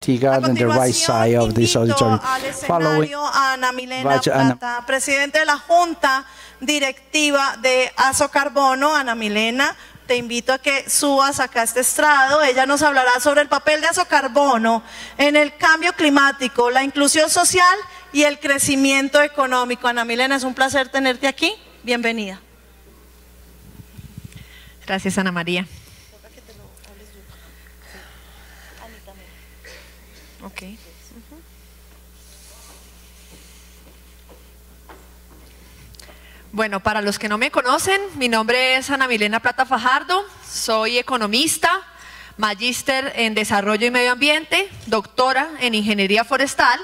T-guard on the right side of this auditorium. Following, a Ana Milena Plata, presidente de la Junta Directiva de Asocarbono. Ana Milena, te invito a que subas acá a este estrado. Ella nos hablará sobre el papel de Asocarbono en el cambio climático, la inclusión social y el crecimiento económico. Ana Milena, es un placer tenerte aquí. Bienvenida. Gracias, Ana María. Okay. Bueno, para los que no me conocen, mi nombre es Ana Milena Plata Fajardo, soy economista, magíster en Desarrollo y Medio Ambiente, doctora en Ingeniería Forestal,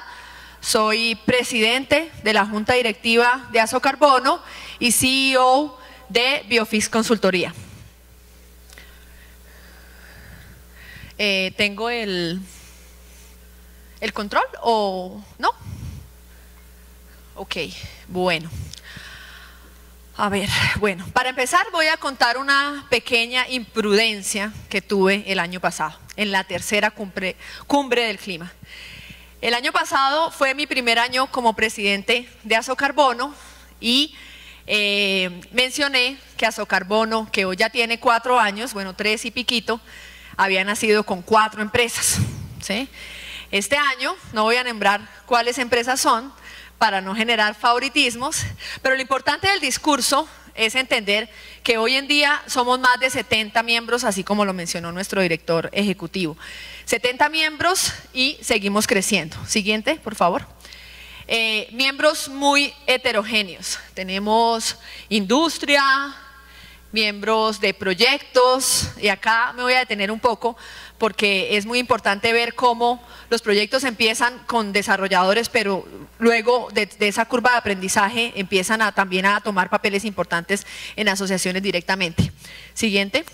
soy presidente de la Junta Directiva de Asocarbono y CEO de Biofix Consultoría. Tengo el control o no. Ok, bueno. A ver, bueno, para empezar voy a contar una pequeña imprudencia que tuve el año pasado, en la tercera cumbre del clima. El año pasado fue mi primer año como presidente de Asocarbono y mencioné que Asocarbono, que hoy ya tiene 4 años, bueno, 3 y piquito, había nacido con 4 empresas, ¿sí? Este año no voy a nombrar cuáles empresas son para no generar favoritismos, pero lo importante del discurso es entender que hoy en día somos más de 70 miembros, así como lo mencionó nuestro director ejecutivo. 70 miembros y seguimos creciendo. Siguiente, por favor. Miembros muy heterogéneos. Tenemos industria, miembros de proyectos, y acá me voy a detener un poco porque es muy importante ver cómo los proyectos empiezan con desarrolladores, pero luego de esa curva de aprendizaje empiezan también a tomar papeles importantes en asociaciones directamente. Siguiente.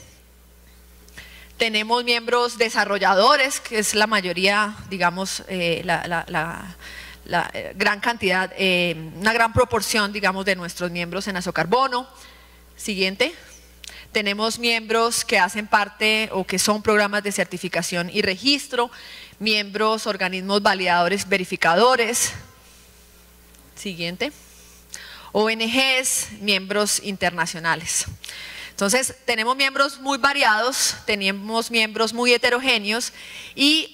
Tenemos miembros desarrolladores, que es la mayoría, digamos, la gran cantidad, una gran proporción, digamos, de nuestros miembros en Asocarbono. Siguiente. Tenemos miembros que hacen parte o que son programas de certificación y registro, miembros, organismos validadores, verificadores. Siguiente. ONGs, miembros internacionales. Entonces, tenemos miembros muy variados, tenemos miembros muy heterogéneos y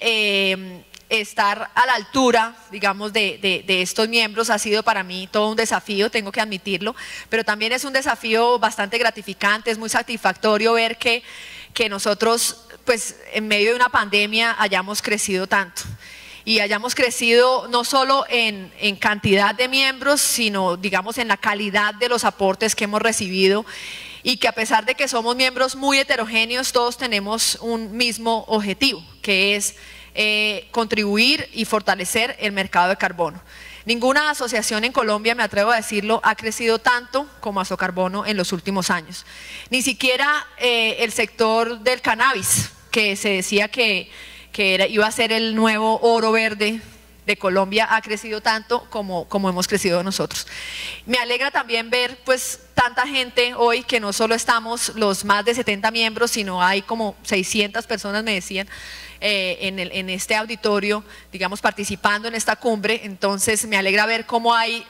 estar a la altura, digamos, de estos miembros ha sido para mí todo un desafío, tengo que admitirlo, pero también es un desafío bastante gratificante, es muy satisfactorio ver que nosotros, pues, en medio de una pandemia hayamos crecido tanto. Y hayamos crecido no solo en cantidad de miembros, sino, digamos, en la calidad de los aportes que hemos recibido, y que a pesar de que somos miembros muy heterogéneos, todos tenemos un mismo objetivo, que es contribuir y fortalecer el mercado de carbono. Ninguna asociación en Colombia, me atrevo a decirlo, ha crecido tanto como Asocarbono en los últimos años. Ni siquiera el sector del cannabis, que se decía que iba a ser el nuevo oro verde de Colombia, ha crecido tanto como hemos crecido nosotros. Me alegra también ver, pues, tanta gente hoy, que no solo estamos los más de 70 miembros, sino hay como 600 personas, me decían, en este auditorio, digamos, participando en esta cumbre. Entonces me alegra ver cómo hay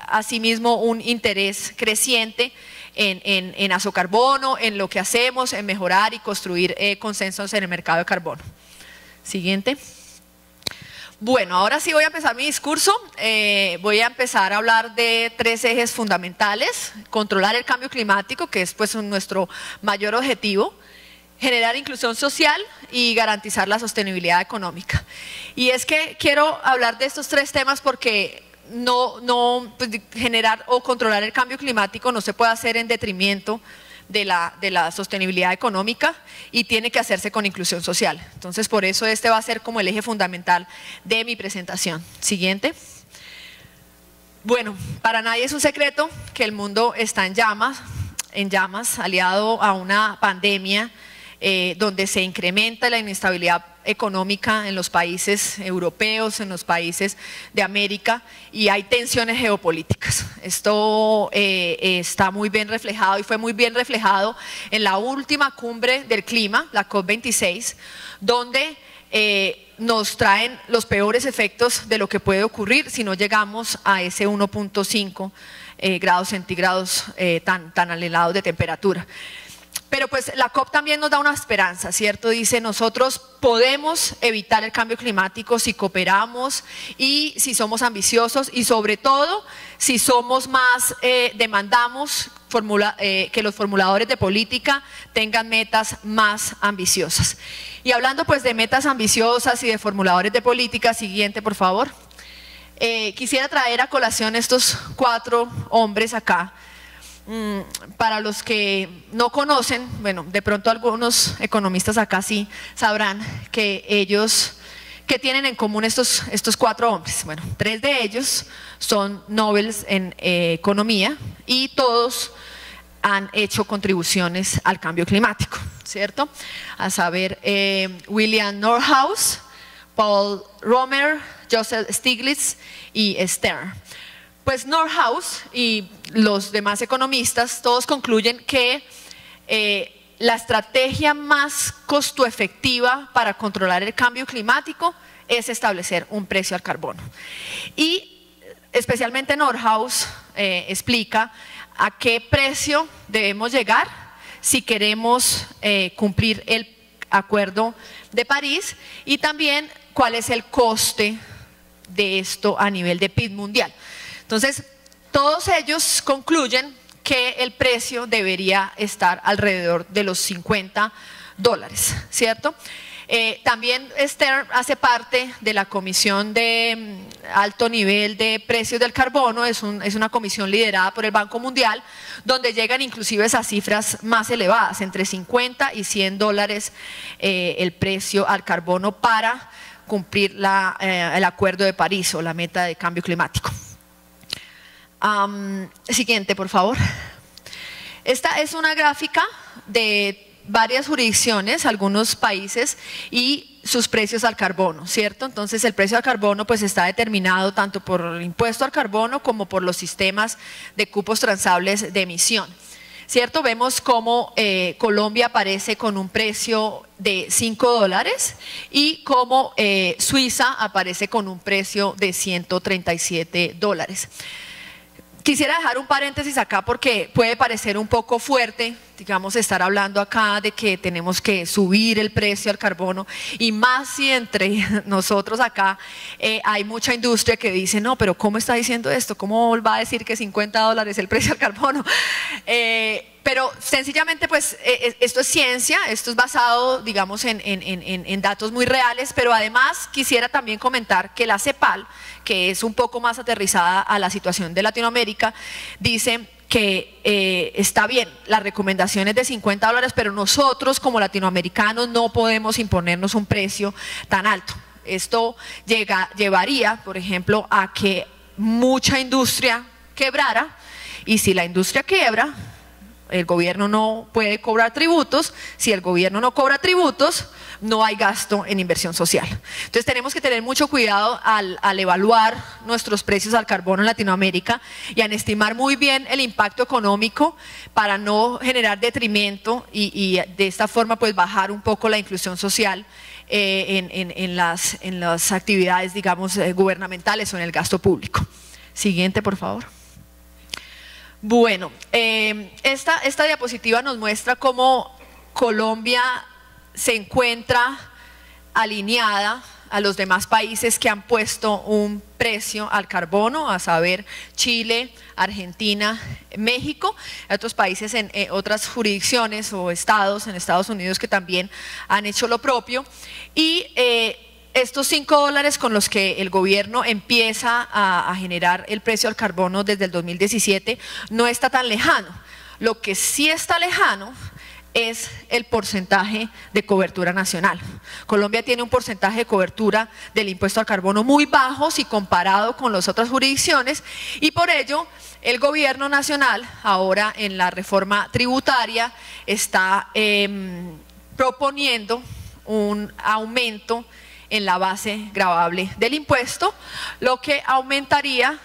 asimismo un interés creciente en Asocarbono, en lo que hacemos, en mejorar y construir consensos en el mercado de carbono. Siguiente. Bueno, ahora sí voy a empezar mi discurso. Voy a empezar a hablar de 3 ejes fundamentales: controlar el cambio climático, que es, pues, nuestro mayor objetivo; generar inclusión social y garantizar la sostenibilidad económica. Y es que quiero hablar de estos 3 temas porque pues, generar o controlar el cambio climático no se puede hacer en detrimento de la sostenibilidad económica, y tiene que hacerse con inclusión social. Entonces, por eso este va a ser como el eje fundamental de mi presentación. Siguiente. Bueno, para nadie es un secreto que el mundo está en llamas, aliado a una pandemia donde se incrementa la inestabilidad económica en los países europeos, en los países de América, y hay tensiones geopolíticas. Esto está muy bien reflejado, y fue muy bien reflejado en la última cumbre del clima, la COP26, donde nos traen los peores efectos de lo que puede ocurrir si no llegamos a ese 1.5 grados centígrados tan anhelados de temperatura. Pero pues la COP también nos da una esperanza, ¿cierto? Dice, nosotros podemos evitar el cambio climático si cooperamos y si somos ambiciosos y sobre todo si somos más, demandamos que los formuladores de política tengan metas más ambiciosas. Y hablando pues de metas ambiciosas y de formuladores de política, siguiente por favor. Quisiera traer a colación estos 4 hombres acá. Para los que no conocen, bueno, de pronto algunos economistas acá sí sabrán que ellos, ¿qué tienen en común estos 4 hombres? Bueno, 3 de ellos son Nobel en economía y todos han hecho contribuciones al cambio climático, ¿cierto? A saber, William Nordhaus, Paul Romer, Joseph Stiglitz y Stern. Pues Nordhaus y los demás economistas todos concluyen que la estrategia más costo efectiva para controlar el cambio climático es establecer un precio al carbono. Y especialmente Nordhaus explica a qué precio debemos llegar si queremos cumplir el Acuerdo de París y también cuál es el coste de esto a nivel de PIB mundial. Entonces, todos ellos concluyen que el precio debería estar alrededor de los $50, ¿cierto? También Stern hace parte de la Comisión de Alto Nivel de Precios del Carbono, es una comisión liderada por el Banco Mundial, donde llegan inclusive esas cifras más elevadas, entre $50 y $100 el precio al carbono para cumplir el Acuerdo de París o la meta de cambio climático. Siguiente, por favor. Esta es una gráfica de varias jurisdicciones, algunos países y sus precios al carbono, ¿cierto? Entonces el precio al carbono pues está determinado tanto por el impuesto al carbono como por los sistemas de cupos transables de emisión, ¿cierto? Vemos cómo Colombia aparece con un precio de $5 y cómo Suiza aparece con un precio de $137. Quisiera dejar un paréntesis acá porque puede parecer un poco fuerte, digamos, estar hablando acá de que tenemos que subir el precio al carbono y más si entre nosotros acá hay mucha industria que dice, no, pero ¿cómo está diciendo esto? ¿Cómo va a decir que $50 es el precio al carbono? Pero sencillamente pues esto es ciencia, esto es basado digamos en datos muy reales, pero además quisiera también comentar que la CEPAL, que es un poco más aterrizada a la situación de Latinoamérica, dice que está bien, las recomendaciones de $50, pero nosotros como latinoamericanos no podemos imponernos un precio tan alto. Esto llevaría, por ejemplo, a que mucha industria quebrara y si la industria quiebra, el gobierno no puede cobrar tributos, si el gobierno no cobra tributos, no hay gasto en inversión social. Entonces tenemos que tener mucho cuidado al evaluar nuestros precios al carbono en Latinoamérica y al estimar muy bien el impacto económico para no generar detrimento y de esta forma pues bajar un poco la inclusión social en las actividades digamos gubernamentales o en el gasto público. Siguiente por favor. Bueno, esta diapositiva nos muestra cómo Colombia se encuentra alineada a los demás países que han puesto un precio al carbono, a saber Chile, Argentina, México, otros países en otras jurisdicciones o estados en Estados Unidos que también han hecho lo propio y estos $5 con los que el gobierno empieza a generar el precio al carbono desde el 2017 no está tan lejano. Lo que sí está lejano es el porcentaje de cobertura nacional. Colombia tiene un porcentaje de cobertura del impuesto al carbono muy bajo si comparado con las otras jurisdicciones y por ello el gobierno nacional ahora en la reforma tributaria está proponiendo un aumento en la base gravable del impuesto, lo que aumentaría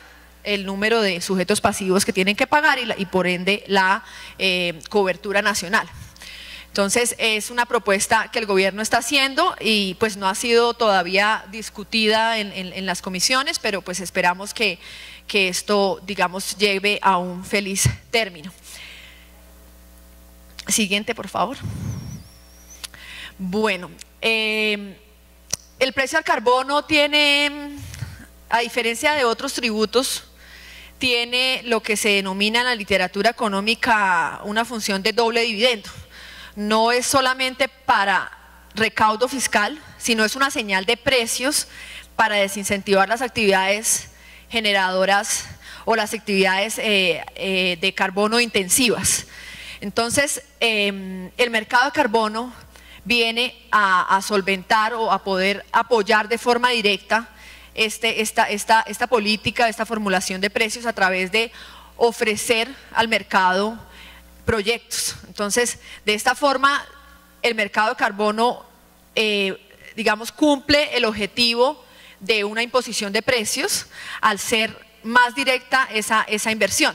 el número de sujetos pasivos que tienen que pagar y por ende la cobertura nacional. Entonces es una propuesta que el gobierno está haciendo y pues no ha sido todavía discutida en las comisiones, pero pues esperamos que esto, digamos, lleve a un feliz término. Siguiente, por favor. Bueno, el precio al carbono tiene, a diferencia de otros tributos, tiene lo que se denomina en la literatura económica una función de doble dividendo. No es solamente para recaudo fiscal, sino es una señal de precios para desincentivar las actividades generadoras o las actividades de carbono intensivas. Entonces, el mercado de carbono viene a solventar o a poder apoyar de forma directa esta política, esta formulación de precios a través de ofrecer al mercado proyectos. Entonces, de esta forma, el mercado de carbono, digamos, cumple el objetivo de una imposición de precios al ser más directa esa inversión.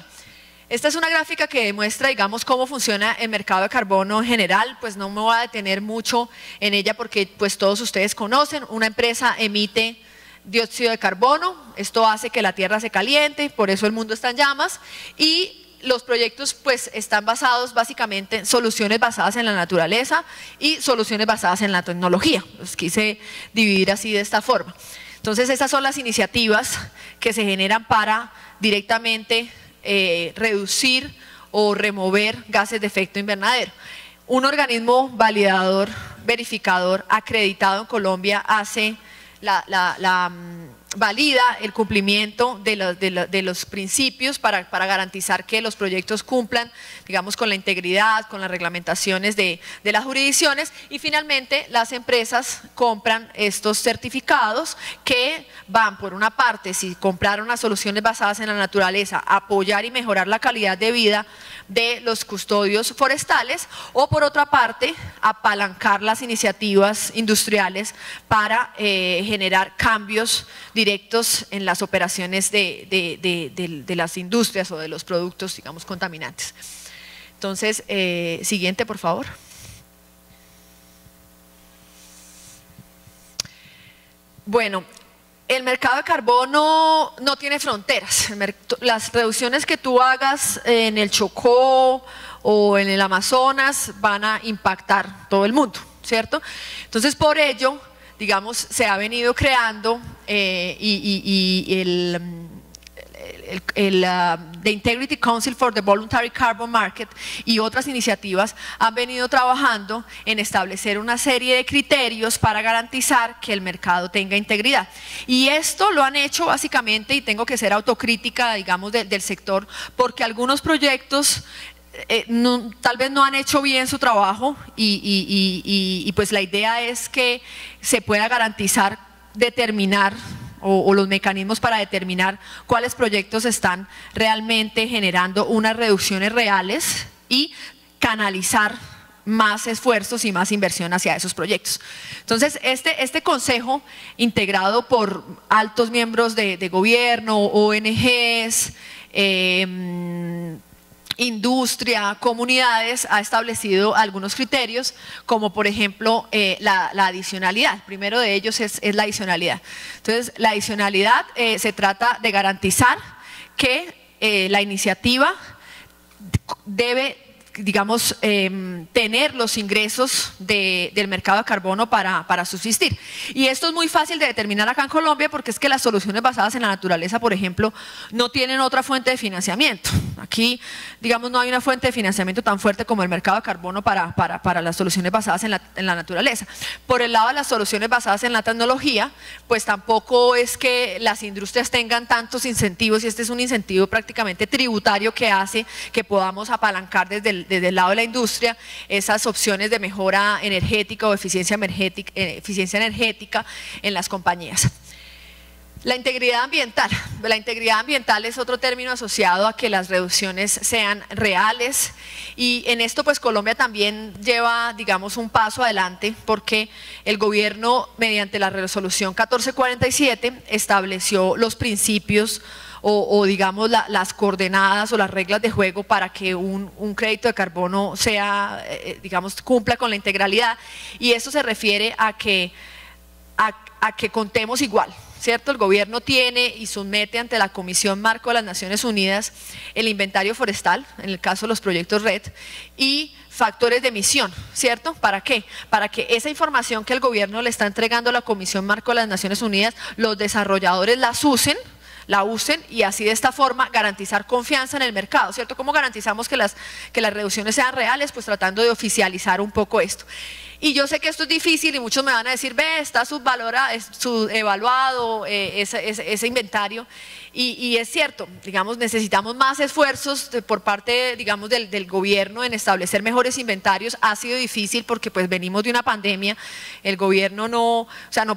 Esta es una gráfica que demuestra, digamos, cómo funciona el mercado de carbono en general. Pues no me voy a detener mucho en ella porque pues todos ustedes conocen, una empresa emite dióxido de carbono, esto hace que la tierra se caliente, por eso el mundo está en llamas, y los proyectos pues están basados básicamente en soluciones basadas en la naturaleza y soluciones basadas en la tecnología. Los quise dividir así de esta forma. Entonces estas son las iniciativas que se generan para directamente reducir o remover gases de efecto invernadero. Un organismo validador, verificador, acreditado en Colombia hace valida el cumplimiento de los principios para garantizar que los proyectos cumplan, digamos, con la integridad, con las reglamentaciones de las jurisdicciones, y finalmente las empresas compran estos certificados que van, por una parte, si compraron las soluciones basadas en la naturaleza, a apoyar y mejorar la calidad de vida de los custodios forestales, o por otra parte, apalancar las iniciativas industriales para generar cambios directos en las operaciones de las industrias o de los productos, digamos, contaminantes. Entonces, siguiente, por favor. Bueno, el mercado de carbono no tiene fronteras. Las reducciones que tú hagas en el Chocó o en el Amazonas van a impactar todo el mundo, ¿cierto? Entonces, por ello, digamos, se ha venido creando The Integrity Council for the Voluntary Carbon Market y otras iniciativas han venido trabajando en establecer una serie de criterios para garantizar que el mercado tenga integridad. Y esto lo han hecho básicamente, y tengo que ser autocrítica, digamos, del sector, porque algunos proyectos tal vez no han hecho bien su trabajo y pues la idea es que se pueda garantizar, determinar o los mecanismos para determinar cuáles proyectos están realmente generando unas reducciones reales y canalizar más esfuerzos y más inversión hacia esos proyectos. Entonces, este consejo, integrado por altos miembros de gobierno, ONGs, industria, comunidades, ha establecido algunos criterios, como por ejemplo la adicionalidad. El primero de ellos es la adicionalidad. Entonces, la adicionalidad se trata de garantizar que la iniciativa debe, digamos, tener los ingresos del mercado de carbono para subsistir. Y esto es muy fácil de determinar acá en Colombia, porque es que las soluciones basadas en la naturaleza, por ejemplo, no tienen otra fuente de financiamiento. Aquí, digamos, no hay una fuente de financiamiento tan fuerte como el mercado de carbono para las soluciones basadas en la naturaleza. Por el lado de las soluciones basadas en la tecnología, pues tampoco es que las industrias tengan tantos incentivos, y este es un incentivo prácticamente tributario que hace que podamos apalancar desde el lado de la industria esas opciones de mejora energética o eficiencia energética en las compañías. La integridad ambiental. La integridad ambiental es otro término asociado a que las reducciones sean reales, y en esto pues Colombia también lleva, digamos, un paso adelante, porque el gobierno, mediante la resolución 1447, estableció los principios o digamos las coordenadas o las reglas de juego para que un crédito de carbono sea, digamos, cumpla con la integralidad, y eso se refiere a que contemos igual, ¿cierto? El gobierno tiene y somete ante la Comisión Marco de las Naciones Unidas el inventario forestal, en el caso de los proyectos RED, y factores de emisión, ¿cierto? ¿Para qué? Para que esa información que el gobierno le está entregando a la Comisión Marco de las Naciones Unidas, los desarrolladores la usen y así de esta forma garantizar confianza en el mercado, ¿cierto? ¿Cómo garantizamos que las reducciones sean reales? Pues tratando de oficializar un poco esto. Y yo sé que esto es difícil y muchos me van a decir, ve, está subevaluado ese inventario. Y es cierto, digamos, necesitamos más esfuerzos por parte, digamos, del gobierno en establecer mejores inventarios. Ha sido difícil porque pues venimos de una pandemia, el gobierno no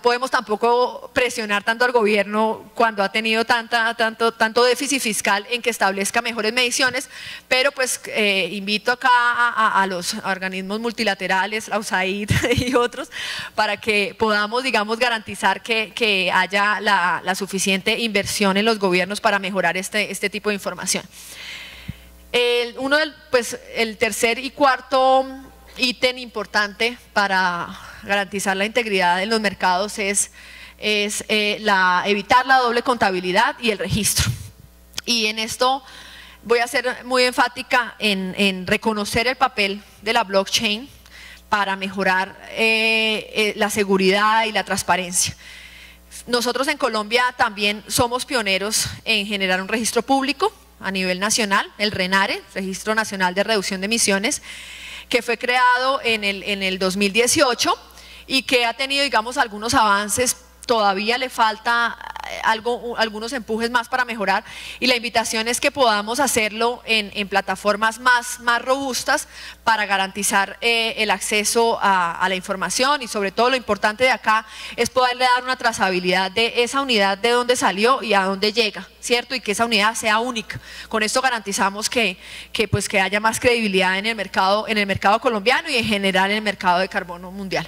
podemos tampoco presionar tanto al gobierno cuando ha tenido tanto déficit fiscal en que establezca mejores mediciones, pero pues invito acá a los organismos multilaterales, la USAID y otros, para que podamos, digamos, garantizar que haya la suficiente inversión en los gobiernos para mejorar este tipo de información. El tercer y cuarto ítem importante para garantizar la integridad en los mercados es evitar la doble contabilidad y el registro. Y en esto voy a ser muy enfática en reconocer el papel de la blockchain para mejorar la seguridad y la transparencia. Nosotros en Colombia también somos pioneros en generar un registro público a nivel nacional, el RENARE, Registro Nacional de Reducción de Emisiones, que fue creado en el 2018 y que ha tenido, digamos, algunos avances. Todavía le falta algunos empujes más para mejorar, y la invitación es que podamos hacerlo en plataformas más robustas para garantizar el acceso a la información, y sobre todo lo importante de acá es poderle dar una trazabilidad de esa unidad, de dónde salió y a dónde llega, ¿cierto? Y que esa unidad sea única. Con esto garantizamos que haya más credibilidad en el mercado colombiano y en general en el mercado de carbono mundial.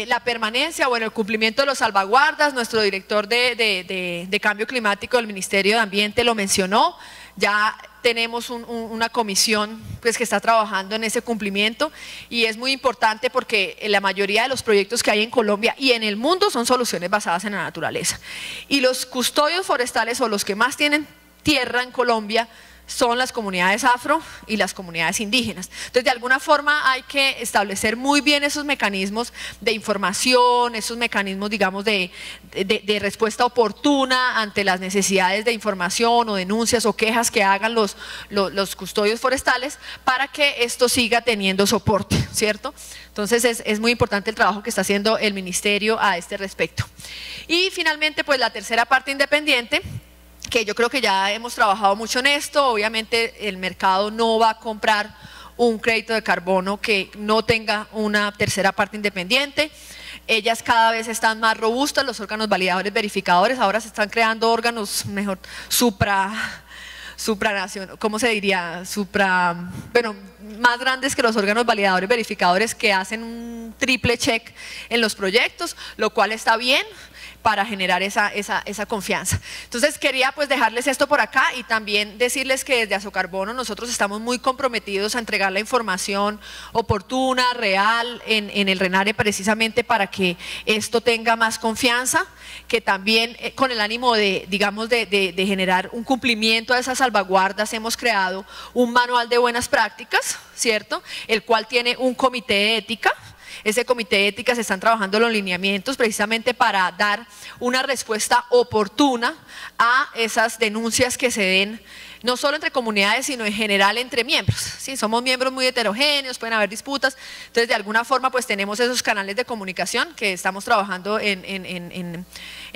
La permanencia, bueno, el cumplimiento de los salvaguardas. Nuestro director de cambio climático del Ministerio de Ambiente lo mencionó. Ya tenemos una comisión pues que está trabajando en ese cumplimiento, y es muy importante porque la mayoría de los proyectos que hay en Colombia y en el mundo son soluciones basadas en la naturaleza, y los custodios forestales, o los que más tienen tierra en Colombia, son las comunidades afro y las comunidades indígenas. Entonces, de alguna forma hay que establecer muy bien esos mecanismos de información, esos mecanismos, digamos, de respuesta oportuna ante las necesidades de información o denuncias o quejas que hagan los custodios forestales, para que esto siga teniendo soporte, ¿cierto? Entonces, es muy importante el trabajo que está haciendo el Ministerio a este respecto. Y finalmente, pues la tercera parte independiente, que yo creo que ya hemos trabajado mucho en esto. Obviamente el mercado no va a comprar un crédito de carbono que no tenga una tercera parte independiente. Ellas cada vez están más robustas, los órganos validadores verificadores. Ahora se están creando órganos ¿cómo se diría? Más grandes que los órganos validadores verificadores, que hacen un triple check en los proyectos, lo cual está bien para generar esa confianza. Entonces quería pues dejarles esto por acá, y también decirles que desde Azocarbono nosotros estamos muy comprometidos a entregar la información oportuna, real, en el RENARE, precisamente para que esto tenga más confianza, que también con el ánimo de generar un cumplimiento a esas salvaguardas, hemos creado un manual de buenas prácticas, ¿cierto? El cual tiene un comité de ética. Ese comité de ética se están trabajando los lineamientos precisamente para dar una respuesta oportuna a esas denuncias que se den, no solo entre comunidades, sino en general entre miembros. ¿Sí? Somos miembros muy heterogéneos, pueden haber disputas, entonces de alguna forma pues tenemos esos canales de comunicación que estamos trabajando en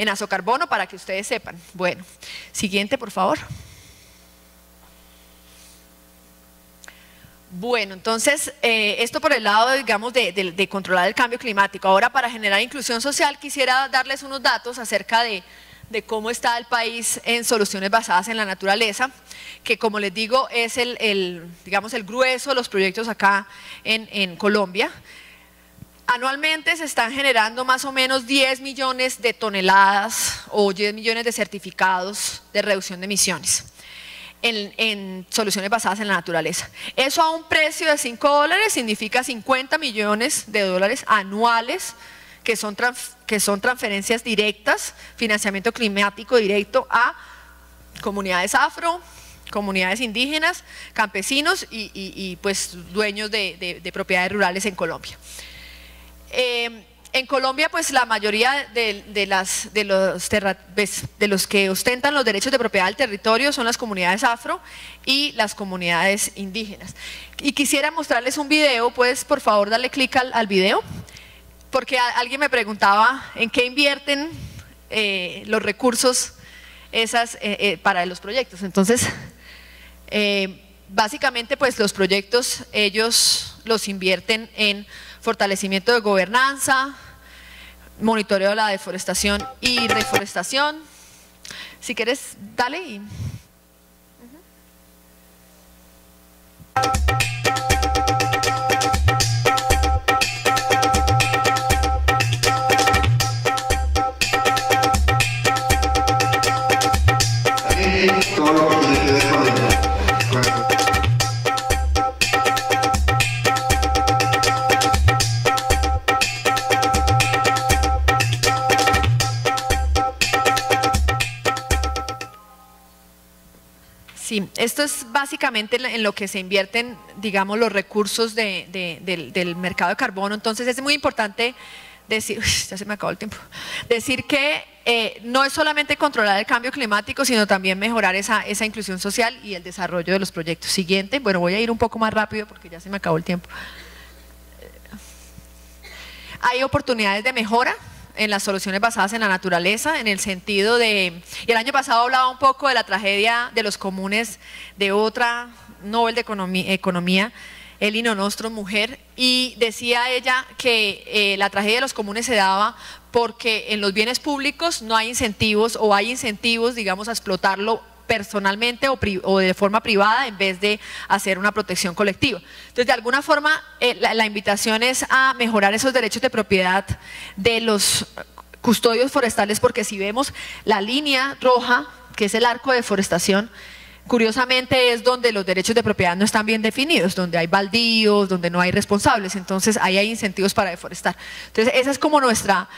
Azocarbono, para que ustedes sepan. Bueno, siguiente por favor. Bueno, entonces, esto por el lado, digamos, de controlar el cambio climático. Ahora, para generar inclusión social, quisiera darles unos datos acerca de cómo está el país en soluciones basadas en la naturaleza, que, como les digo, es digamos, el grueso de los proyectos acá en Colombia. Anualmente se están generando más o menos 10 millones de toneladas o 10 millones de certificados de reducción de emisiones en soluciones basadas en la naturaleza. Eso a un precio de $5 significa 50 millones de dólares anuales que son transferencias directas, financiamiento climático directo a comunidades afro, comunidades indígenas, campesinos y pues dueños de propiedades rurales en Colombia. En Colombia, pues la mayoría de los que ostentan los derechos de propiedad del territorio son las comunidades afro y las comunidades indígenas. Y quisiera mostrarles un video, puedes por favor darle clic al video, porque alguien me preguntaba en qué invierten los recursos para los proyectos. Entonces, básicamente pues los proyectos ellos los invierten en fortalecimiento de gobernanza, monitoreo de la deforestación y reforestación. Si quieres, dale. Todo lo que se quede con ella. Sí, esto es básicamente en lo que se invierten, digamos, los recursos del mercado de carbono. Entonces es muy importante decir, ya se me acabó el tiempo, decir que no es solamente controlar el cambio climático, sino también mejorar esa inclusión social y el desarrollo de los proyectos. Siguiente, bueno, voy a ir un poco más rápido porque ya se me acabó el tiempo. Hay oportunidades de mejora en las soluciones basadas en la naturaleza, en el sentido de, y el año pasado hablaba un poco de la tragedia de los comunes de otra Nobel de Economía, Elinor Ostrom, mujer, y decía ella que la tragedia de los comunes se daba porque en los bienes públicos no hay incentivos o hay incentivos, digamos, a explotarlo personalmente o de forma privada en vez de hacer una protección colectiva. Entonces, de alguna forma, la invitación es a mejorar esos derechos de propiedad de los custodios forestales, porque si vemos la línea roja, que es el arco de deforestación, curiosamente es donde los derechos de propiedad no están bien definidos, donde hay baldíos, donde no hay responsables, entonces ahí hay incentivos para deforestar. Entonces, esa es como nuestra...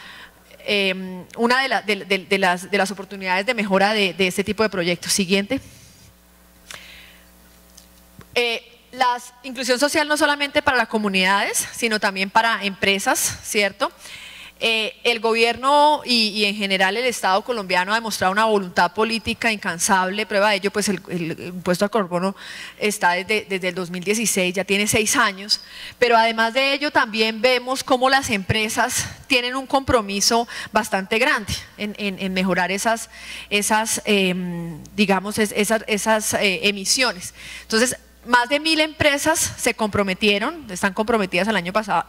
una de las oportunidades de mejora de este tipo de proyectos. Siguiente. La inclusión social no solamente para las comunidades, sino también para empresas, ¿cierto? El gobierno y en general el Estado colombiano ha demostrado una voluntad política incansable. Prueba de ello, pues el impuesto al carbono está desde el 2016, ya tiene 6 años, pero además de ello también vemos cómo las empresas tienen un compromiso bastante grande en mejorar esas emisiones. Entonces, más de 1000 empresas se comprometieron, están comprometidas el año pasado,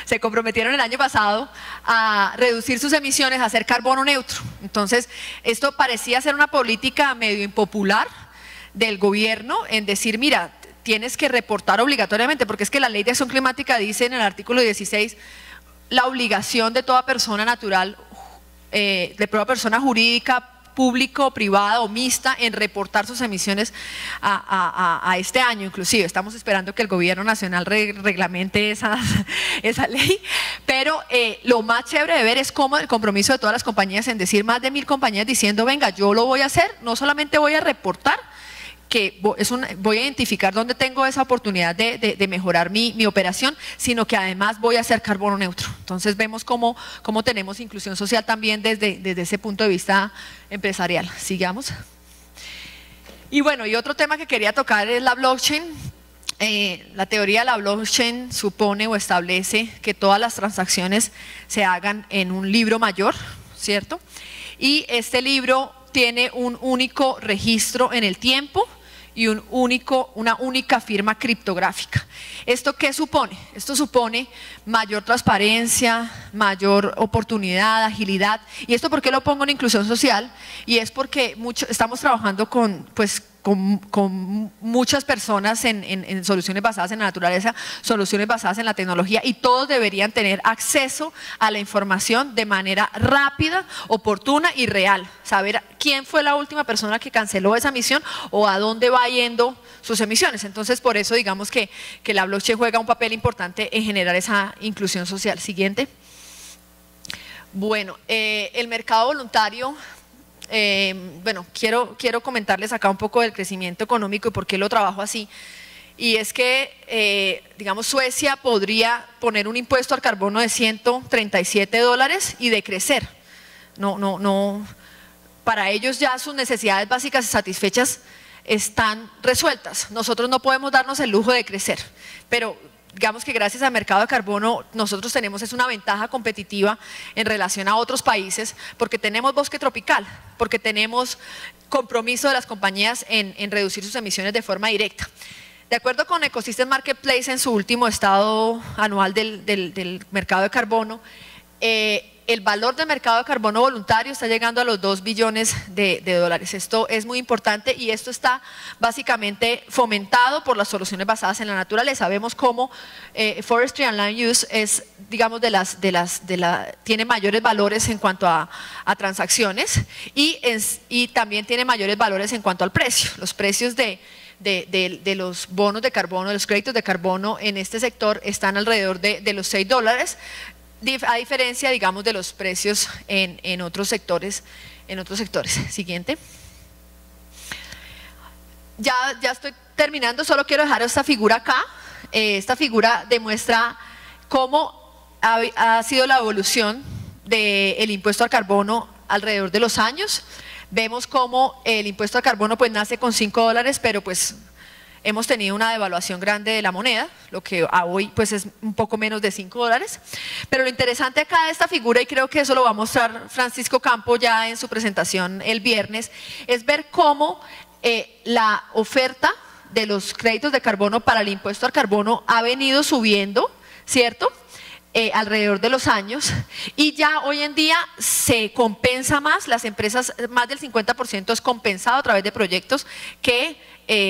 se comprometieron el año pasado a reducir sus emisiones, a ser carbono neutro. Entonces, esto parecía ser una política medio impopular del gobierno en decir, mira, tienes que reportar obligatoriamente, porque es que la Ley de Acción Climática dice en el artículo 16 la obligación de toda persona natural, de toda persona jurídica, público, privada o mixta, en reportar sus emisiones a este año. Inclusive estamos esperando que el gobierno nacional reglamente esa ley, pero lo más chévere de ver es cómo el compromiso de todas las compañías en decir, más de 1000 compañías diciendo, venga, yo lo voy a hacer, no solamente voy a reportar, que voy a identificar dónde tengo esa oportunidad de mejorar mi operación, sino que además voy a ser carbono neutro. Entonces vemos cómo tenemos inclusión social también desde ese punto de vista empresarial. Sigamos. Y bueno, y otro tema que quería tocar es la blockchain. La teoría de la blockchain supone o establece que todas las transacciones se hagan en un libro mayor, ¿cierto? Y este libro tiene un único registro en el tiempo y una única firma criptográfica. ¿Esto qué supone? Esto supone mayor transparencia, mayor oportunidad, agilidad. ¿Y esto por qué lo pongo en inclusión social? Y es porque estamos trabajando con con muchas personas en soluciones basadas en la naturaleza, soluciones basadas en la tecnología, y todos deberían tener acceso a la información de manera rápida, oportuna y real. Saber quién fue la última persona que canceló esa misión o a dónde va yendo sus emisiones. Entonces, por eso digamos que la blockchain juega un papel importante en generar esa inclusión social. Siguiente. Bueno, el mercado voluntario, bueno, quiero comentarles acá un poco del crecimiento económico y por qué lo trabajo así. Y es que, digamos, Suecia podría poner un impuesto al carbono de $137 y decrecer. No, para ellos ya sus necesidades básicas satisfechas están resueltas. Nosotros no podemos darnos el lujo de crecer, pero digamos que gracias al mercado de carbono nosotros tenemos una ventaja competitiva en relación a otros países, porque tenemos bosque tropical, porque tenemos compromiso de las compañías en reducir sus emisiones de forma directa. De acuerdo con Ecosystem Marketplace, en su último estado anual del mercado de carbono, el valor del mercado de carbono voluntario está llegando a los $2 billones de dólares. Esto es muy importante y esto está básicamente fomentado por las soluciones basadas en la naturaleza. Vemos cómo Forestry and Land Use es, digamos, tiene mayores valores en cuanto a transacciones y también tiene mayores valores en cuanto al precio. Los precios de los bonos de carbono, de los créditos de carbono en este sector están alrededor de los $6, a diferencia, digamos, de los precios en otros sectores. Siguiente. Ya estoy terminando, solo quiero dejar esta figura acá. Esta figura demuestra cómo ha sido la evolución del impuesto al carbono alrededor de los años. Vemos cómo el impuesto al carbono pues nace con $5, pero pues hemos tenido una devaluación grande de la moneda, lo que a hoy pues es un poco menos de $5. Pero lo interesante acá de esta figura, y creo que eso lo va a mostrar Francisco Campo ya en su presentación el viernes, es ver cómo la oferta de los créditos de carbono para el impuesto al carbono ha venido subiendo, ¿cierto?, alrededor de los años, y ya hoy en día se compensa más, las empresas, más del 50% es compensado a través de proyectos que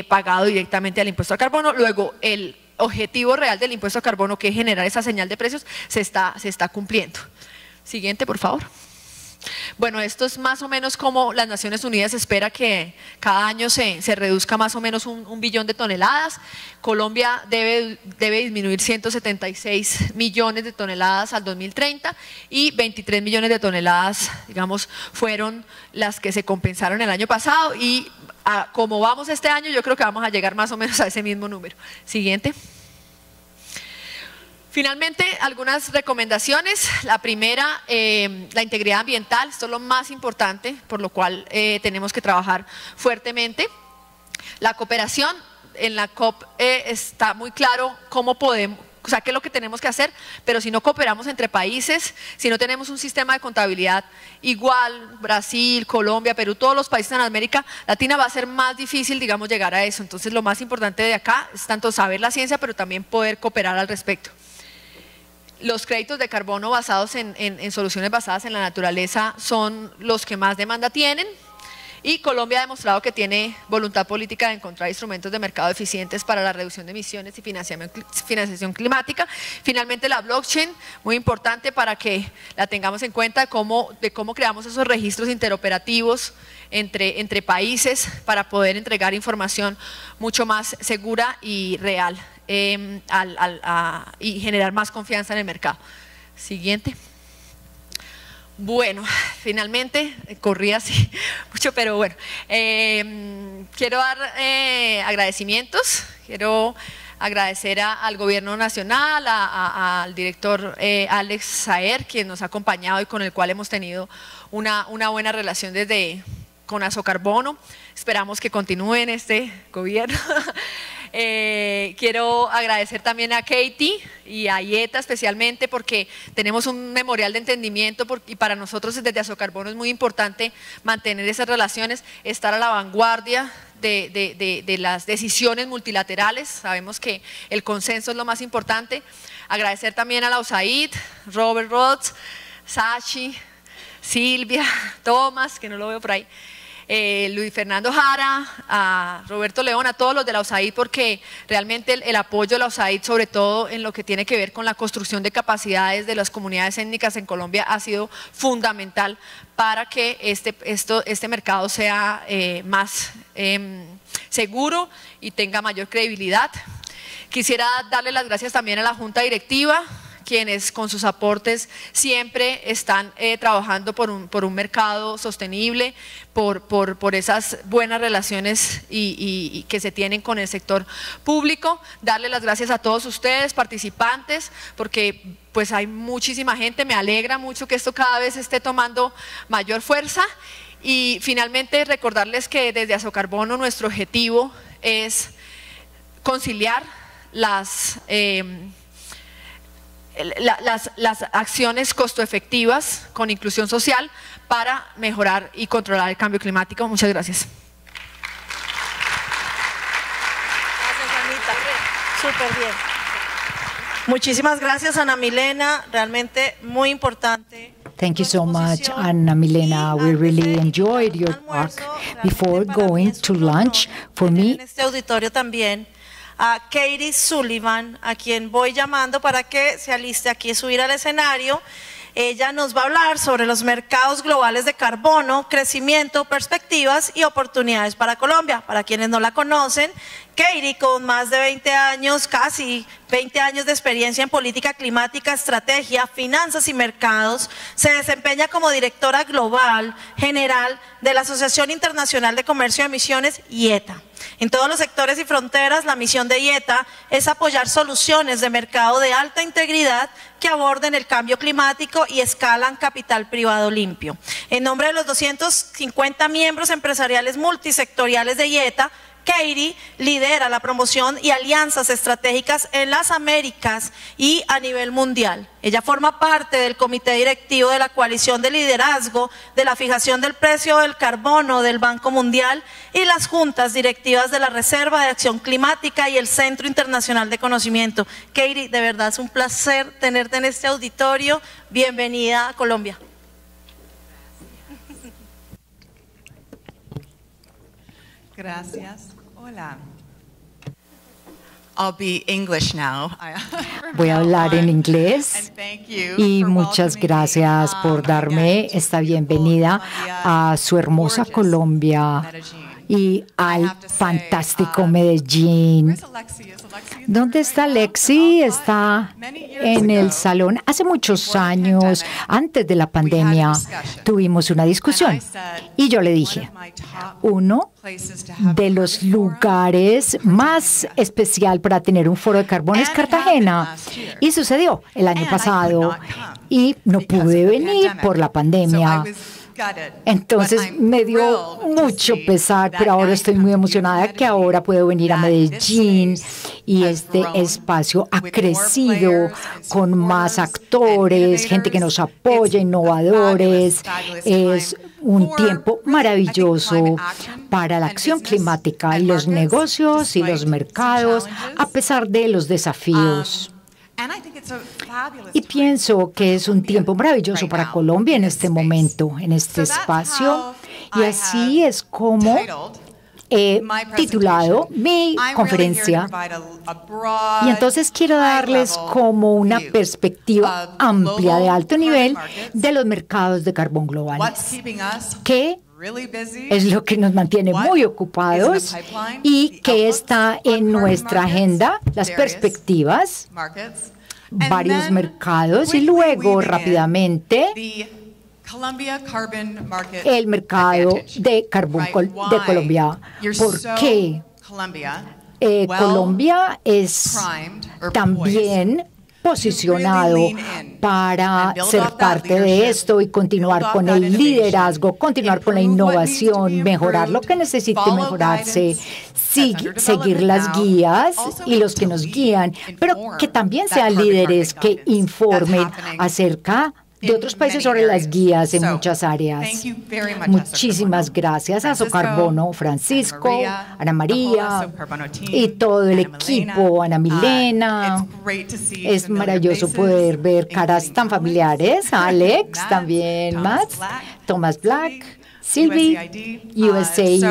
pagado directamente al impuesto al carbono. Luego el objetivo real del impuesto al carbono, que es generar esa señal de precios, se está cumpliendo. Siguiente, por favor. Bueno, esto es más o menos como las Naciones Unidas espera que cada año se reduzca más o menos un billón de toneladas. Colombia debe disminuir 176 millones de toneladas al 2030 y 23 millones de toneladas, digamos, fueron las que se compensaron el año pasado, y como vamos este año yo creo que vamos a llegar más o menos a ese mismo número. Siguiente. Finalmente, algunas recomendaciones. La primera, la integridad ambiental. Esto es lo más importante, por lo cual tenemos que trabajar fuertemente. La cooperación. En la COP está muy claro cómo podemos, o sea, qué es lo que tenemos que hacer, pero si no cooperamos entre países, si no tenemos un sistema de contabilidad igual, Brasil, Colombia, Perú, todos los países en América Latina, va a ser más difícil, digamos, llegar a eso. Entonces, lo más importante de acá es tanto saber la ciencia, pero también poder cooperar al respecto. Los créditos de carbono basados en soluciones basadas en la naturaleza son los que más demanda tienen, y Colombia ha demostrado que tiene voluntad política de encontrar instrumentos de mercado eficientes para la reducción de emisiones y financiación climática. Finalmente, la blockchain, muy importante para que la tengamos en cuenta, de cómo creamos esos registros interoperativos entre países para poder entregar información mucho más segura y real y generar más confianza en el mercado. Siguiente. Bueno, finalmente, corrí así mucho, pero bueno, quiero dar agradecimientos. Quiero agradecer al Gobierno Nacional, al director Alex Saer, quien nos ha acompañado y con el cual hemos tenido una buena relación con Azocarbono. Esperamos que continúe en este gobierno. Quiero agradecer también a Katie y a IETA especialmente, porque tenemos un memorial de entendimiento y para nosotros desde Azocarbono es muy importante mantener esas relaciones, estar a la vanguardia de las decisiones multilaterales. Sabemos que el consenso es lo más importante. Agradecer también a la USAID, Robert Roth, Sachi, Silvia, Tomás, que no lo veo por ahí. Luis Fernando Jara, a Roberto León, a todos los de la USAID, porque realmente el apoyo de la USAID, sobre todo en lo que tiene que ver con la construcción de capacidades de las comunidades étnicas en Colombia, ha sido fundamental para que este mercado sea más seguro y tenga mayor credibilidad. Quisiera darle las gracias también a la Junta Directiva, quienes con sus aportes siempre están trabajando por un mercado sostenible, por esas buenas relaciones y que se tienen con el sector público. Darle las gracias a todos ustedes, participantes, porque pues hay muchísima gente. Me alegra mucho que esto cada vez esté tomando mayor fuerza. Y finalmente recordarles que desde Asocarbono nuestro objetivo es conciliar las acciones costo-efectivas con inclusión social para mejorar y controlar el cambio climático. Muchas gracias. Gracias, Anita. Súper bien. Muchísimas gracias, Ana Milena. Realmente muy importante. Thank you so much, Ana Milena. We really enjoyed your talk. Before going to lunch, for me, en este auditorio también, a Katie Sullivan, a quien voy llamando para que se aliste aquí a subir al escenario. Ella nos va a hablar sobre los mercados globales de carbono, crecimiento, perspectivas y oportunidades para Colombia. Para quienes no la conocen, Katie, con más de 20 años, casi 20 años de experiencia en política climática, estrategia, finanzas y mercados, se desempeña como directora global general de la Asociación Internacional de Comercio de Emisiones, IETA. En todos los sectores y fronteras, la misión de IETA es apoyar soluciones de mercado de alta integridad que aborden el cambio climático y escalan capital privado limpio. En nombre de los 250 miembros empresariales multisectoriales de IETA, Katie lidera la promoción y alianzas estratégicas en las Américas y a nivel mundial. Ella forma parte del comité directivo de la coalición de liderazgo de la fijación del precio del carbono del Banco Mundial y las juntas directivas de la Reserva de Acción Climática y el Centro Internacional de Conocimiento. Katie, de verdad es un placer tenerte en este auditorio. Bienvenida a Colombia. Gracias. Hola. I'll be English now. voy a hablar en inglés And thank you y for muchas welcoming me, gracias por darme again, esta bienvenida a su hermosa gorgeous Colombia Medellín. y al I have to say, fantástico Medellín. Where's Alexi? Is Alexi in the ¿Dónde room está right now? Lexi? Outside? Está Many years en el ago, salón. Hace muchos before the años, pandemic, antes de la pandemia, tuvimos una discusión y yo le dije, uno de los lugares más especial para tener un foro de carbono es Cartagena. Y sucedió el año pasado y no pude venir por la pandemia. Entonces me dio mucho pesar, pero ahora estoy muy emocionada que ahora puedo venir a Medellín y este espacio ha crecido con más actores, gente que nos apoya, innovadores. Es un tiempo maravilloso para la acción climática y los negocios y los mercados, a pesar de los desafíos. Y pienso que es un tiempo maravilloso para Colombia en este momento, en este espacio. Y así es como he titulado mi conferencia. Y entonces quiero darles como una perspectiva amplia de alto nivel de los mercados de carbón globales, que es lo que nos mantiene muy ocupados y que está en nuestra agenda, las perspectivas, varios mercados y luego rápidamente el mercado de carbón de Colombia. ¿Por qué? Colombia es también posicionado para ser parte de esto y continuar con el liderazgo, continuar con la innovación, mejorar lo que necesite mejorarse, seguir las guías y los que nos guían, pero que también sean líderes que informen acerca de otros países sobre las guías en muchas áreas. Muchísimas gracias a Asocarbono, Francisco, Ana María y todo el equipo, Ana Milena. Es maravilloso poder ver caras tan familiares, Alex, también Matt, Thomas Black, Sylvie, USAID,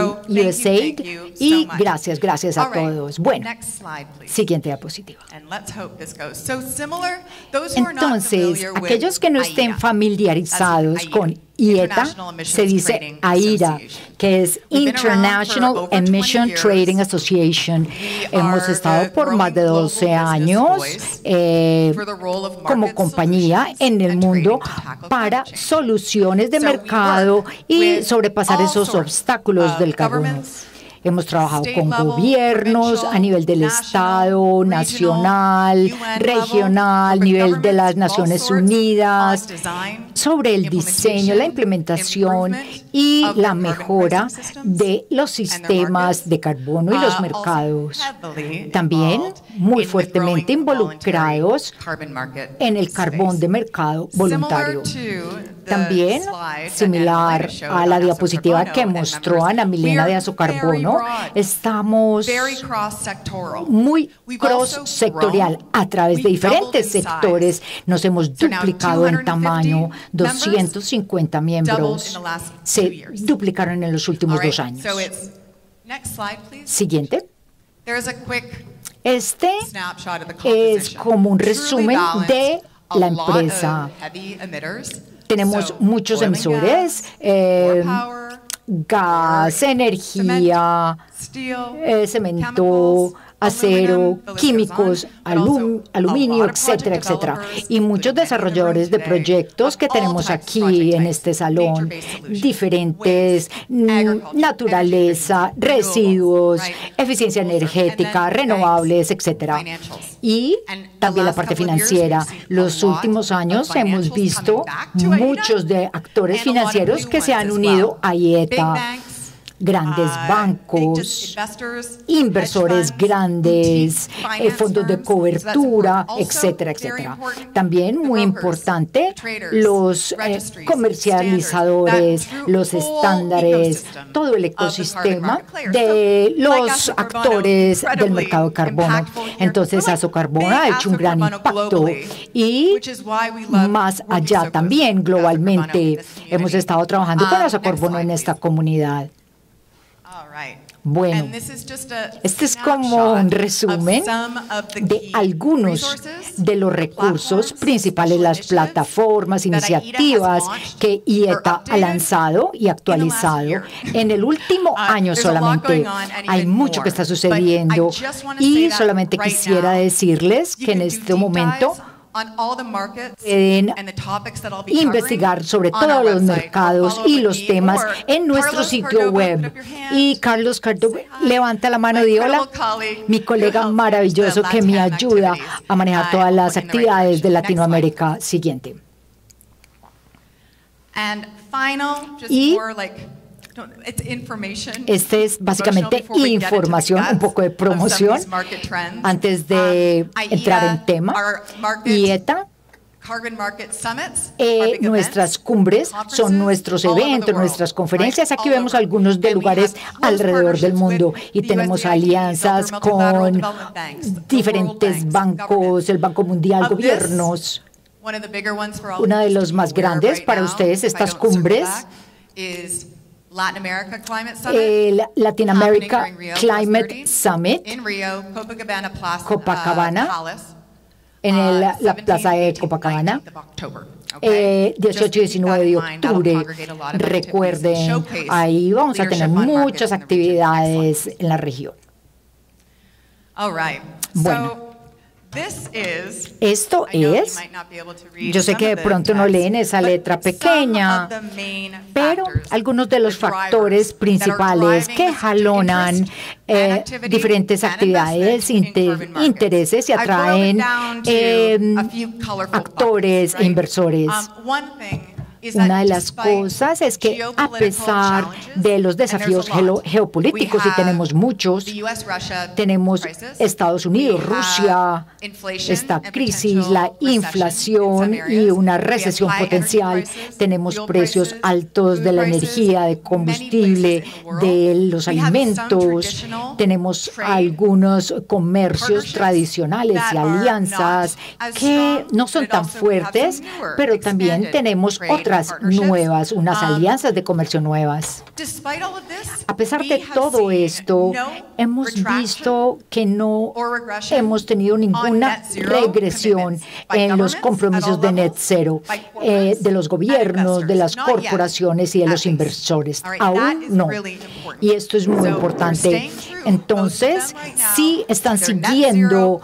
thank you so y much. gracias a All right, todos. Bueno, next slide, please. siguiente diapositiva. And let's hope this goes. So similar, those who are not Entonces, familiar with aquellos que no estén AIDA, familiarizados that's con AIDA, IETA, International Emissions se dice Trading AIDA, Association. que es We've been around for International over 20 Emission years. Trading Association. We Hemos are estado the por más de growing 12 global años business for the role of como market compañía solutions en el and mundo trading to tackle para climate change. soluciones de So we mercado work y with sobrepasar all esos sorts obstáculos of del carbono. governments, Hemos trabajado state con level, gobiernos a nivel del provincial, Estado, national, nacional, regional, regional, level, nivel de las governments of all Naciones sorts, Unidas, on design, sobre el diseño, la implementación y of la the carbon mejora pricing systems de los and their sistemas markets, de carbono y los also mercados. heavily También involved muy in the fuertemente growing involucrados voluntary carbon market en el carbón space. de mercado voluntario. Similar to the También, slide that similar Ana showed a la on diapositiva que Azocarbono and mostró members, Ana Milena we de are Azocarbono, very broad, estamos very cross-sectorial. muy We've also cross-sectorial. grown. A través de We've doubled diferentes in sectores size. nos hemos So now duplicado en 250 tamaño, members 250 doubled miembros in the last 2 se years. duplicaron en los últimos All right, 2 años. so it's, next slide, please. Siguiente. There's a quick Este snapshot of the es composition. como un Truly resumen balanced, de a la lot empresa. of heavy emitters. Tenemos So, muchos oil and emisores, gas, eh, power, gas, energía, steel, cemento, chemicals, acero, aluminum, the list químicos, goes on, but also aluminio, a lot of project etcétera, etcétera. developers, Y muchos including many in the room desarrolladores de today, proyectos que of all tenemos types of aquí project en types, este salón, nature-based solutions, diferentes, waste, agriculture, naturaleza, energy efficiency, residuos, renewables, right? eficiencia And then energética, banks, renovables, etcétera. financials. Y And the también la last parte couple of years, financiera. we've seen Los a lot últimos of años hemos financials visto coming back to AIDA, muchos de actores and a lot of financieros new que se ones han as unido well. a Big IETA. banks, Grandes big bancos, just investors, inversores hedge funds, grandes, boutique finance fondos de firms. So that's cobertura, important. Also, etcétera, very etcétera. important, También the muy brokers, importante, the traders, los registries, comercializadores, standards, that los through whole estándares, ecosystem todo el of the carbon ecosistema market players. de So, like los Azocarbono, actores del incredibly mercado de carbono. impactful here. Entonces, We're like Azocarbono big ha hecho un gran Azocarbono impacto globally, y which is why we love más working allá so también closely with globalmente Azocarbono in this community. hemos estado trabajando con Next Azocarbono slide, en esta please. comunidad. All right. Bueno, And this is just a este es como un snapshot resumen of some of the de key algunos resources, de los recursos platforms, principales, las social initiatives plataformas, that AIDA has iniciativas launched que or IETA ha updated lanzado y actualizado year. en el último año There's a lot solamente. going on and Hay even mucho more. que está But sucediendo I just wanna y say that solamente right quisiera now, decirles you que en can do este deep momento dives on all the markets pueden and the topics that I'll be investigar covering sobre on todos our los website, or mercados follow up y with los me, temas or en nuestro Carlos sitio Cordova, web. put up your hand. Y Carlos Cardova, Say hi. levanta la mano, My di hola. incredible colleague Mi who colega helps maravilloso manage que the me LATAM ayuda activities, a manejar todas and las put in the right actividades de direction. Next Latinoamérica. Siguiente. And final, just Y more like, it's information. Este es básicamente Promotional before we get into the información, un guts poco de of some of promoción these market trends. antes de AIDA, entrar en tema. our market IETA, Carbon Market Summits, our big nuestras events, cumbres conferences son nuestros all over the eventos, world, nuestras conferencias. right? Aquí All vemos over. algunos de And we lugares have close alrededor del partnerships mundo with y the tenemos USAID, alianzas the multilateral con development banks, the world diferentes banks, bancos, governments. el Banco Mundial, Of this, gobiernos. one of the bigger ones for all Una de of you los to be más aware of grandes right para now, ustedes, if I estas don't circle cumbres, back, is Latin America Climate Summit, el Latin America happening during Rio Climate +30 Summit in Rio, Copacabana Plaza, Copacabana, Palace, en la 17th, plaza de 18th, Copacabana, 19th of October, okay? 18 y Just keep that 19 de in mind. That'll octubre. congregate a lot of activities and Recuerden, showcase ahí vamos a tener leadership on markets muchas in the region. Next actividades slide. en la región. All right. Bueno. So this is, Esto I know you es, might not be able to read yo sé some que of de the pronto no text, leen esa but letra some pequeña, of the main pero factors, algunos de los the factores drivers that are principales driving que this jalonan interest and activity diferentes and actividades, investment in carbon markets. intereses y I've boiled it atraen down to a few colorful actores buckets, e right? inversores. One thing is that Una de las despite cosas es que a geopolitical pesar challenges, de los and there's a desafíos lot, geopolíticos, we y tenemos have muchos, the US-Russia tenemos crisis, Estados Unidos, we Rusia, have inflation esta and crisis, potential la recession in inflación some y areas. una We have recesión high potencial. energy prices, Tenemos fuel precios prices, altos de food la prices, energía, de many combustible, places in the world. de los We have some alimentos. traditional Tenemos trade algunos comercios partnerships tradicionales that y are alianzas not as que strong, no son but tan also we have some fuertes, newer, pero también expanded tenemos trade and otras nuevas, unas alianzas de comercio nuevas. A pesar de todo esto, hemos visto que no hemos tenido ninguna regresión en los compromisos de net zero de los gobiernos, de las corporaciones y de los inversores. Aún no. Y esto es muy importante. Entonces, sí están siguiendo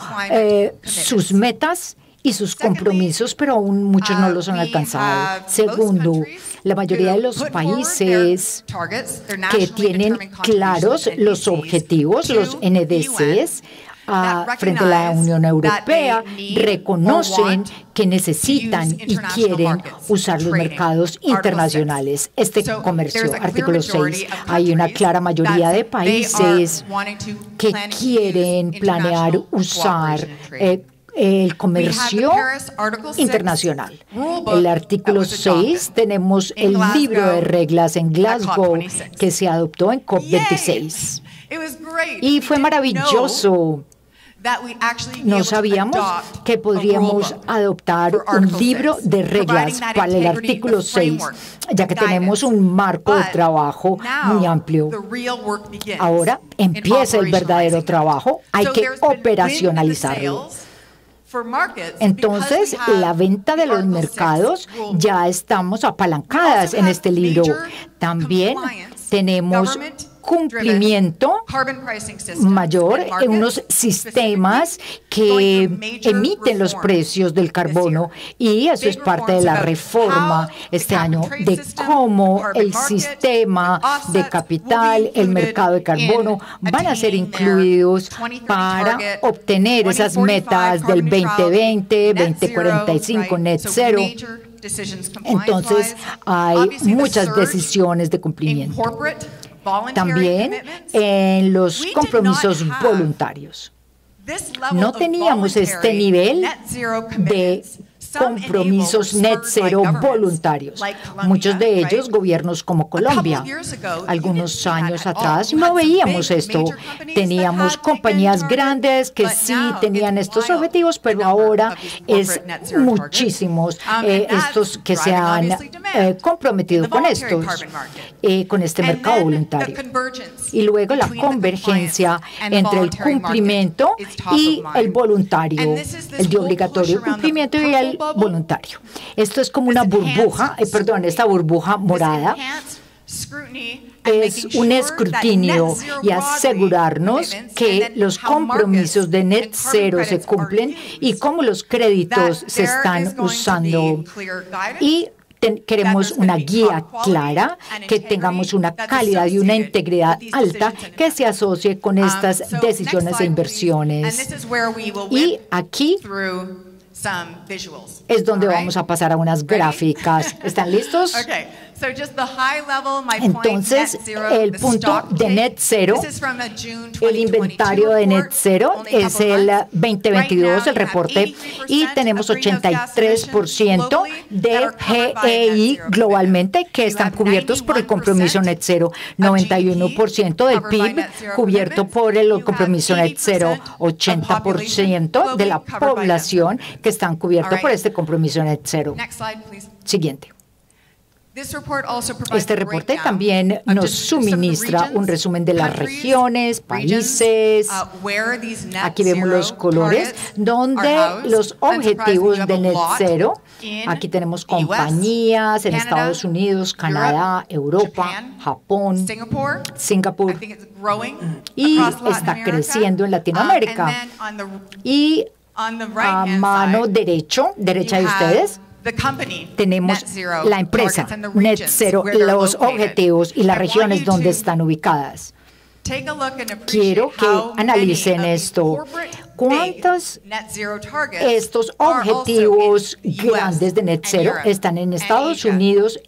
sus metas y sus compromisos, pero aún muchos no los han alcanzado. Segundo, la mayoría de los países que tienen claros los objetivos, los NDCs, frente a la Unión Europea, reconocen que necesitan y quieren usar los mercados internacionales. Este comercio, artículo 6, hay una clara mayoría de países que quieren planear usar el comercio internacional. El artículo 6, tenemos el libro de reglas en Glasgow que se adoptó en COP26. Y fue maravilloso. No sabíamos que podríamos adoptar un libro de reglas para el artículo 6, ya que tenemos un marco de trabajo muy amplio. Ahora empieza el verdadero trabajo, hay que operacionalizarlo. Entonces, la venta de los mercados, ya estamos apalancadas en este libro. También tenemos cumplimiento mayor en unos sistemas que emiten los precios del carbono, y eso es parte de la reforma este año de cómo el sistema de capital, el mercado de carbono van a ser incluidos para obtener esas metas del 2020, 2045 net zero. Entonces, hay muchas decisiones de cumplimiento. También en los compromisos voluntarios. No teníamos este nivel de compromisos net zero voluntarios. Muchos de ellos gobiernos como Colombia. Algunos años atrás no veíamos esto. Teníamos compañías grandes que sí tenían estos objetivos, pero ahora es muchísimos estos que se han comprometido con con este mercado voluntario. Y luego la convergencia entre el cumplimiento y el voluntario, el de obligatorio cumplimiento y el voluntario. Esto es como una burbuja, esta burbuja morada es un escrutinio y asegurarnos que los compromisos de net zero se cumplen y cómo los créditos se están usando. Y queremos una guía clara, que tengamos una calidad y una integridad alta que se asocie con estas decisiones e inversiones. Y aquí es donde vamos a pasar a unas gráficas. ¿Están listos? Entonces, el punto de net zero, el inventario de net zero es el 2022, el reporte, y tenemos 83% de GEI globalmente que están cubiertos por el compromiso net zero, 91% del PIB cubierto por el compromiso net zero, 80% de la población que están cubiertos por este compromiso net zero. Siguiente. Este reporte también nos suministra un resumen de las regiones, países. Aquí vemos los colores donde los objetivos de net zero. Aquí tenemos compañías en Estados Unidos, Canadá, Europa, Japón, Singapur, y está creciendo en Latinoamérica. Y a mano derecha de ustedes, tenemos la empresa net zero, los objetivos y las regiones donde están ubicadas. Quiero que analicen esto. ¿Cuántos estos objetivos grandes de net zero están en Estados Unidos,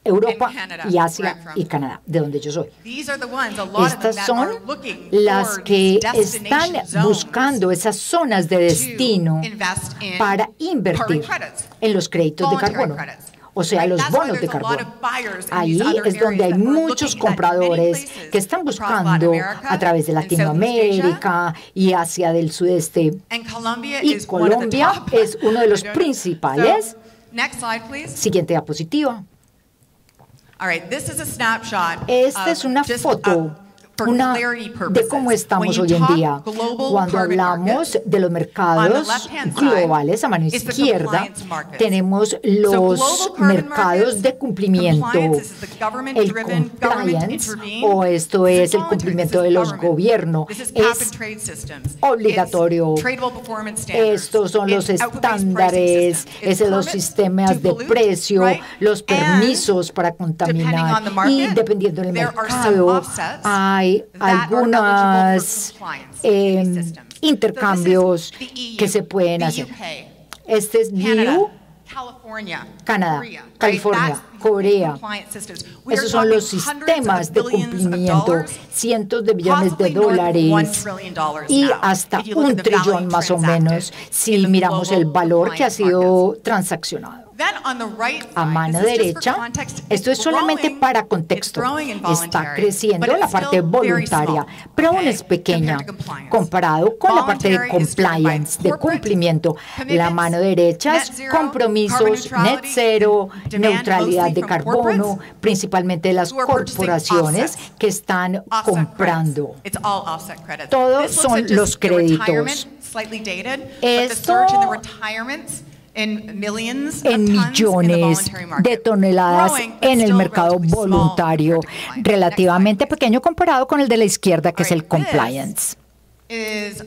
Europa y Asia y Canadá, de donde yo soy? Estas son las que están buscando esas zonas de destino para invertir en los créditos de carbono, o sea, los bonos de carbono. Ahí es donde hay muchos compradores que están buscando a través de Latinoamérica y Asia del Sudeste. Y Colombia es uno de los principales. Next slide, please. Siguiente diapositiva. All right, this is a snapshot. Esta es una foto de cómo estamos hoy en día. Cuando hablamos de los mercados globales, a mano izquierda, tenemos los mercados de cumplimiento. El compliance, o esto es el cumplimiento de los gobiernos, es obligatorio. Estos son los estándares, los sistemas de precio, los permisos para contaminar. Y dependiendo del mercado, hay algunos intercambios que se pueden hacer. Este es EU, Canadá, California, Corea. Esos son los sistemas de cumplimiento, cientos de billones de dólares y hasta $1 trillón más o menos si miramos el valor que ha sido transaccionado. A mano derecha, esto es solamente para contexto, está creciendo la parte voluntaria, pero aún es pequeña comparado con la parte de compliance, de cumplimiento. La mano derecha es compromisos net cero, neutralidad de carbono, principalmente de las corporaciones que están comprando. Todos son los créditos. Esto en millones de toneladas en el mercado voluntario, relativamente pequeño comparado con el de la izquierda, que es el compliance. Este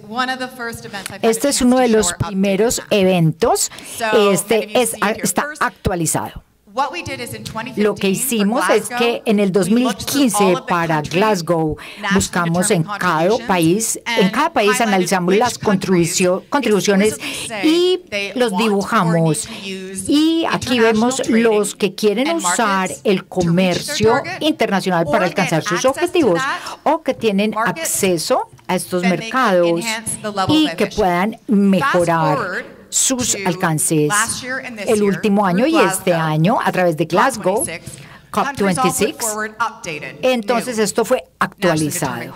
es uno de los primeros eventos. Está actualizado. Lo que hicimos es que en el 2015 para Glasgow buscamos en cada país analizamos las contribuciones y los dibujamos. Y aquí vemos los que quieren usar el comercio internacional para alcanzar sus objetivos o que tienen acceso a estos mercados y que puedan mejorar sus alcances. El último año y este año, a través de Glasgow, COP26, entonces esto fue actualizado.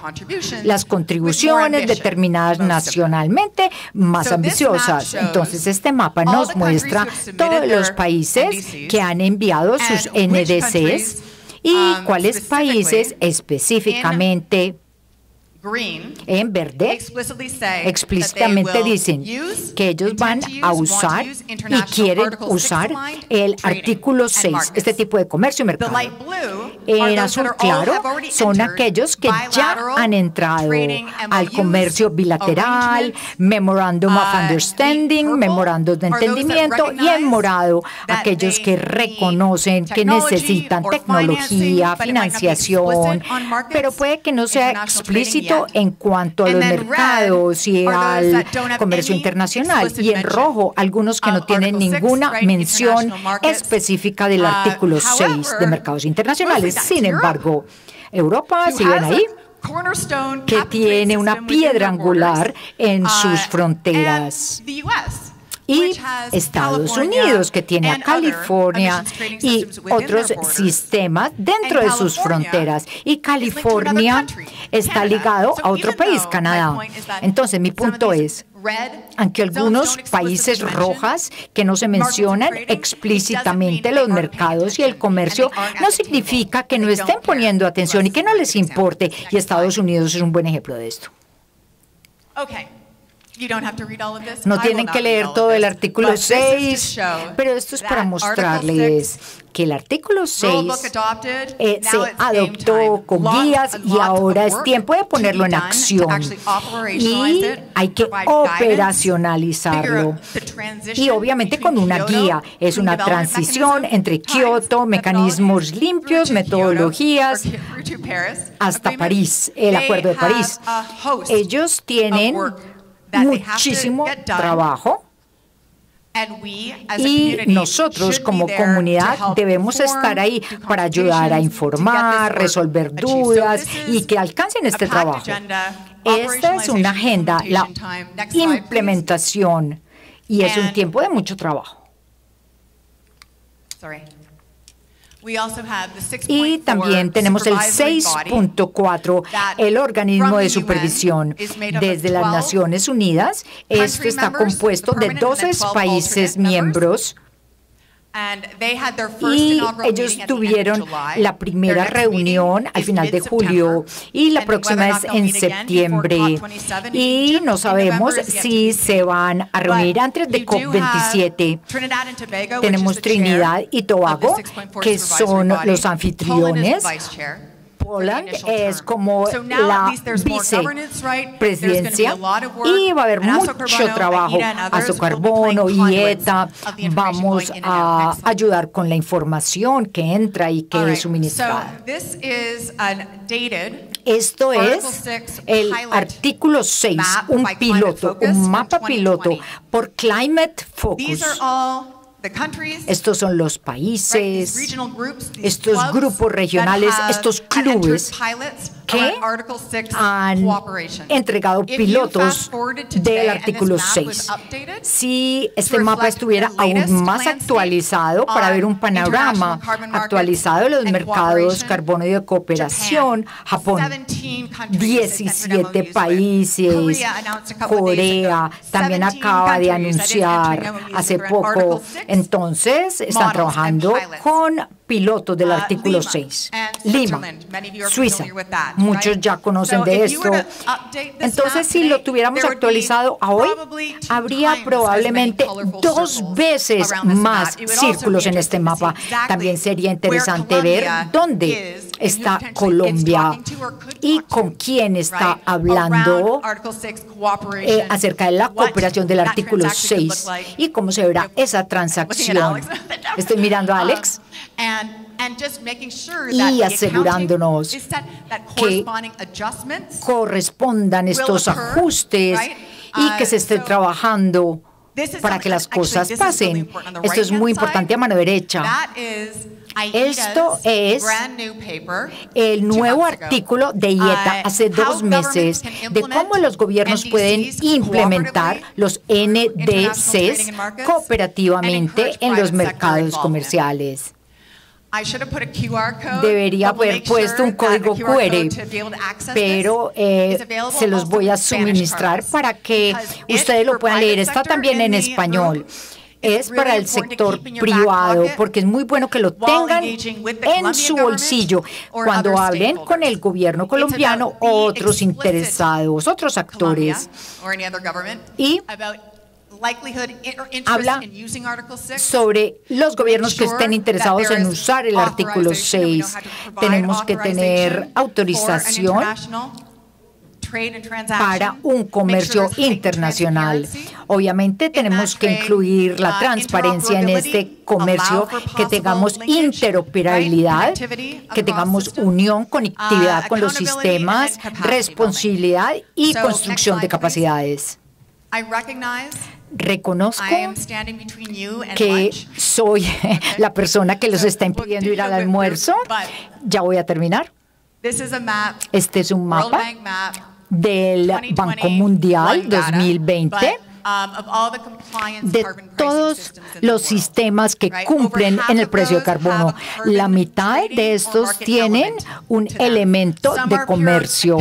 Las contribuciones determinadas nacionalmente más ambiciosas. Entonces este mapa nos muestra todos los países que han enviado sus NDCs y cuáles países específicamente en verde explícitamente dicen que ellos van a usar y quieren usar el artículo 6, este tipo de comercio y mercado. En azul claro son aquellos que ya han entrado al comercio bilateral, Memorandum of Understanding, memorandos de entendimiento, y en morado aquellos que reconocen que necesitan tecnología, financiación, pero puede que no sea explícito en cuanto a los mercados y al comercio internacional. Y en rojo, algunos que no tienen ninguna mención específica del artículo 6 de mercados internacionales. Sin embargo, Europa, si ven ahí, que tiene una piedra angular en sus fronteras. Y Estados Unidos, que tiene a California y otros sistemas dentro de sus fronteras. Y California está ligado a otro país, Canadá. Entonces, mi punto es, aunque algunos países rojas que no se mencionan explícitamente los mercados y el comercio, no significa que no estén poniendo atención y que no les importe. Y Estados Unidos es un buen ejemplo de esto. No tienen que leer todo el artículo 6, pero esto es para mostrarles que el artículo 6 se adoptó con guías y ahora es tiempo de ponerlo en acción. Y hay que operacionalizarlo. Y obviamente con una guía. Es una transición entre Kioto, mecanismos limpios, metodologías, hasta París, el Acuerdo de París. Ellos tienen muchísimo trabajo y nosotros como comunidad debemos estar ahí para ayudar a informar, resolver dudas y que alcancen este trabajo. Esta es una agenda, la implementación, y es un tiempo de mucho trabajo. Y también tenemos el 6.4, el organismo de supervisión desde las Naciones Unidas. Esto está compuesto de 12 países miembros Y ellos tuvieron la primera reunión al final de julio y la próxima es en septiembre. Y no sabemos si se van a reunir antes de COP27. Tenemos Trinidad y Tobago, que son los anfitriones. Poland es como la vicepresidencia y va a haber mucho trabajo. Azocarbono y ETA, vamos a ayudar con la información que entra y que es suministrada. Esto es el artículo 6, un piloto, un mapa piloto por Climate Focus. Estos son los países, estos grupos regionales, estos clubes que han entregado pilotos del artículo 6. Si este mapa estuviera aún más actualizado para ver un panorama actualizado de los mercados carbono y de cooperación, Japón, 17 países, Corea también acaba de anunciar hace poco. Entonces, están trabajando con pilotos del artículo 6. Lima, Suiza, muchos ya conocen de esto. Entonces, si lo tuviéramos actualizado a hoy, habría probablemente 2 veces más círculos en este mapa. También sería interesante ver dónde está Colombia y con quién está hablando acerca de la cooperación del artículo 6 y cómo se verá esa transacción. Estoy mirando a Alex. Y asegurándonos que correspondan estos ajustes y que se esté trabajando para que las cosas pasen. Esto es muy importante a mano derecha. Esto es el nuevo artículo de IETA hace 2 meses de cómo los gobiernos pueden implementar los NDCs cooperativamente en los mercados comerciales. Debería haber puesto un código QR, pero se los voy a suministrar para que ustedes lo puedan leer. Está también en español. Es para el sector privado, porque es muy bueno que lo tengan en su bolsillo cuando hablen con el gobierno colombiano o otros interesados, otros actores. Y habla sobre los gobiernos que estén interesados en usar el artículo 6. Tenemos que tener autorización para un comercio internacional. Obviamente tenemos que incluir la transparencia en este comercio, que tengamos interoperabilidad, que tengamos unión, conectividad con los sistemas, responsabilidad y construcción de capacidades. Reconozco que soy la persona que los está impidiendo ir al almuerzo. Ya voy a terminar. Este es un mapa del Banco Mundial 2020 de todos los sistemas que cumplen en el precio de carbono. La mitad de estos tienen un elemento de comercio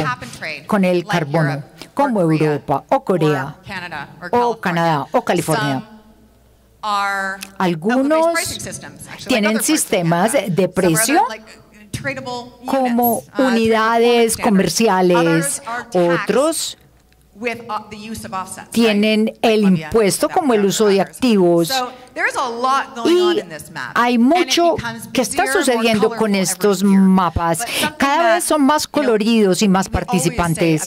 con el carbono, como Europa o Corea o Canadá o California. Algunos tienen sistemas de precio como unidades comerciales, otros tienen el impuesto como el uso de activos. Y hay mucho que está sucediendo con estos mapas. Cada vez son más coloridos y más participantes.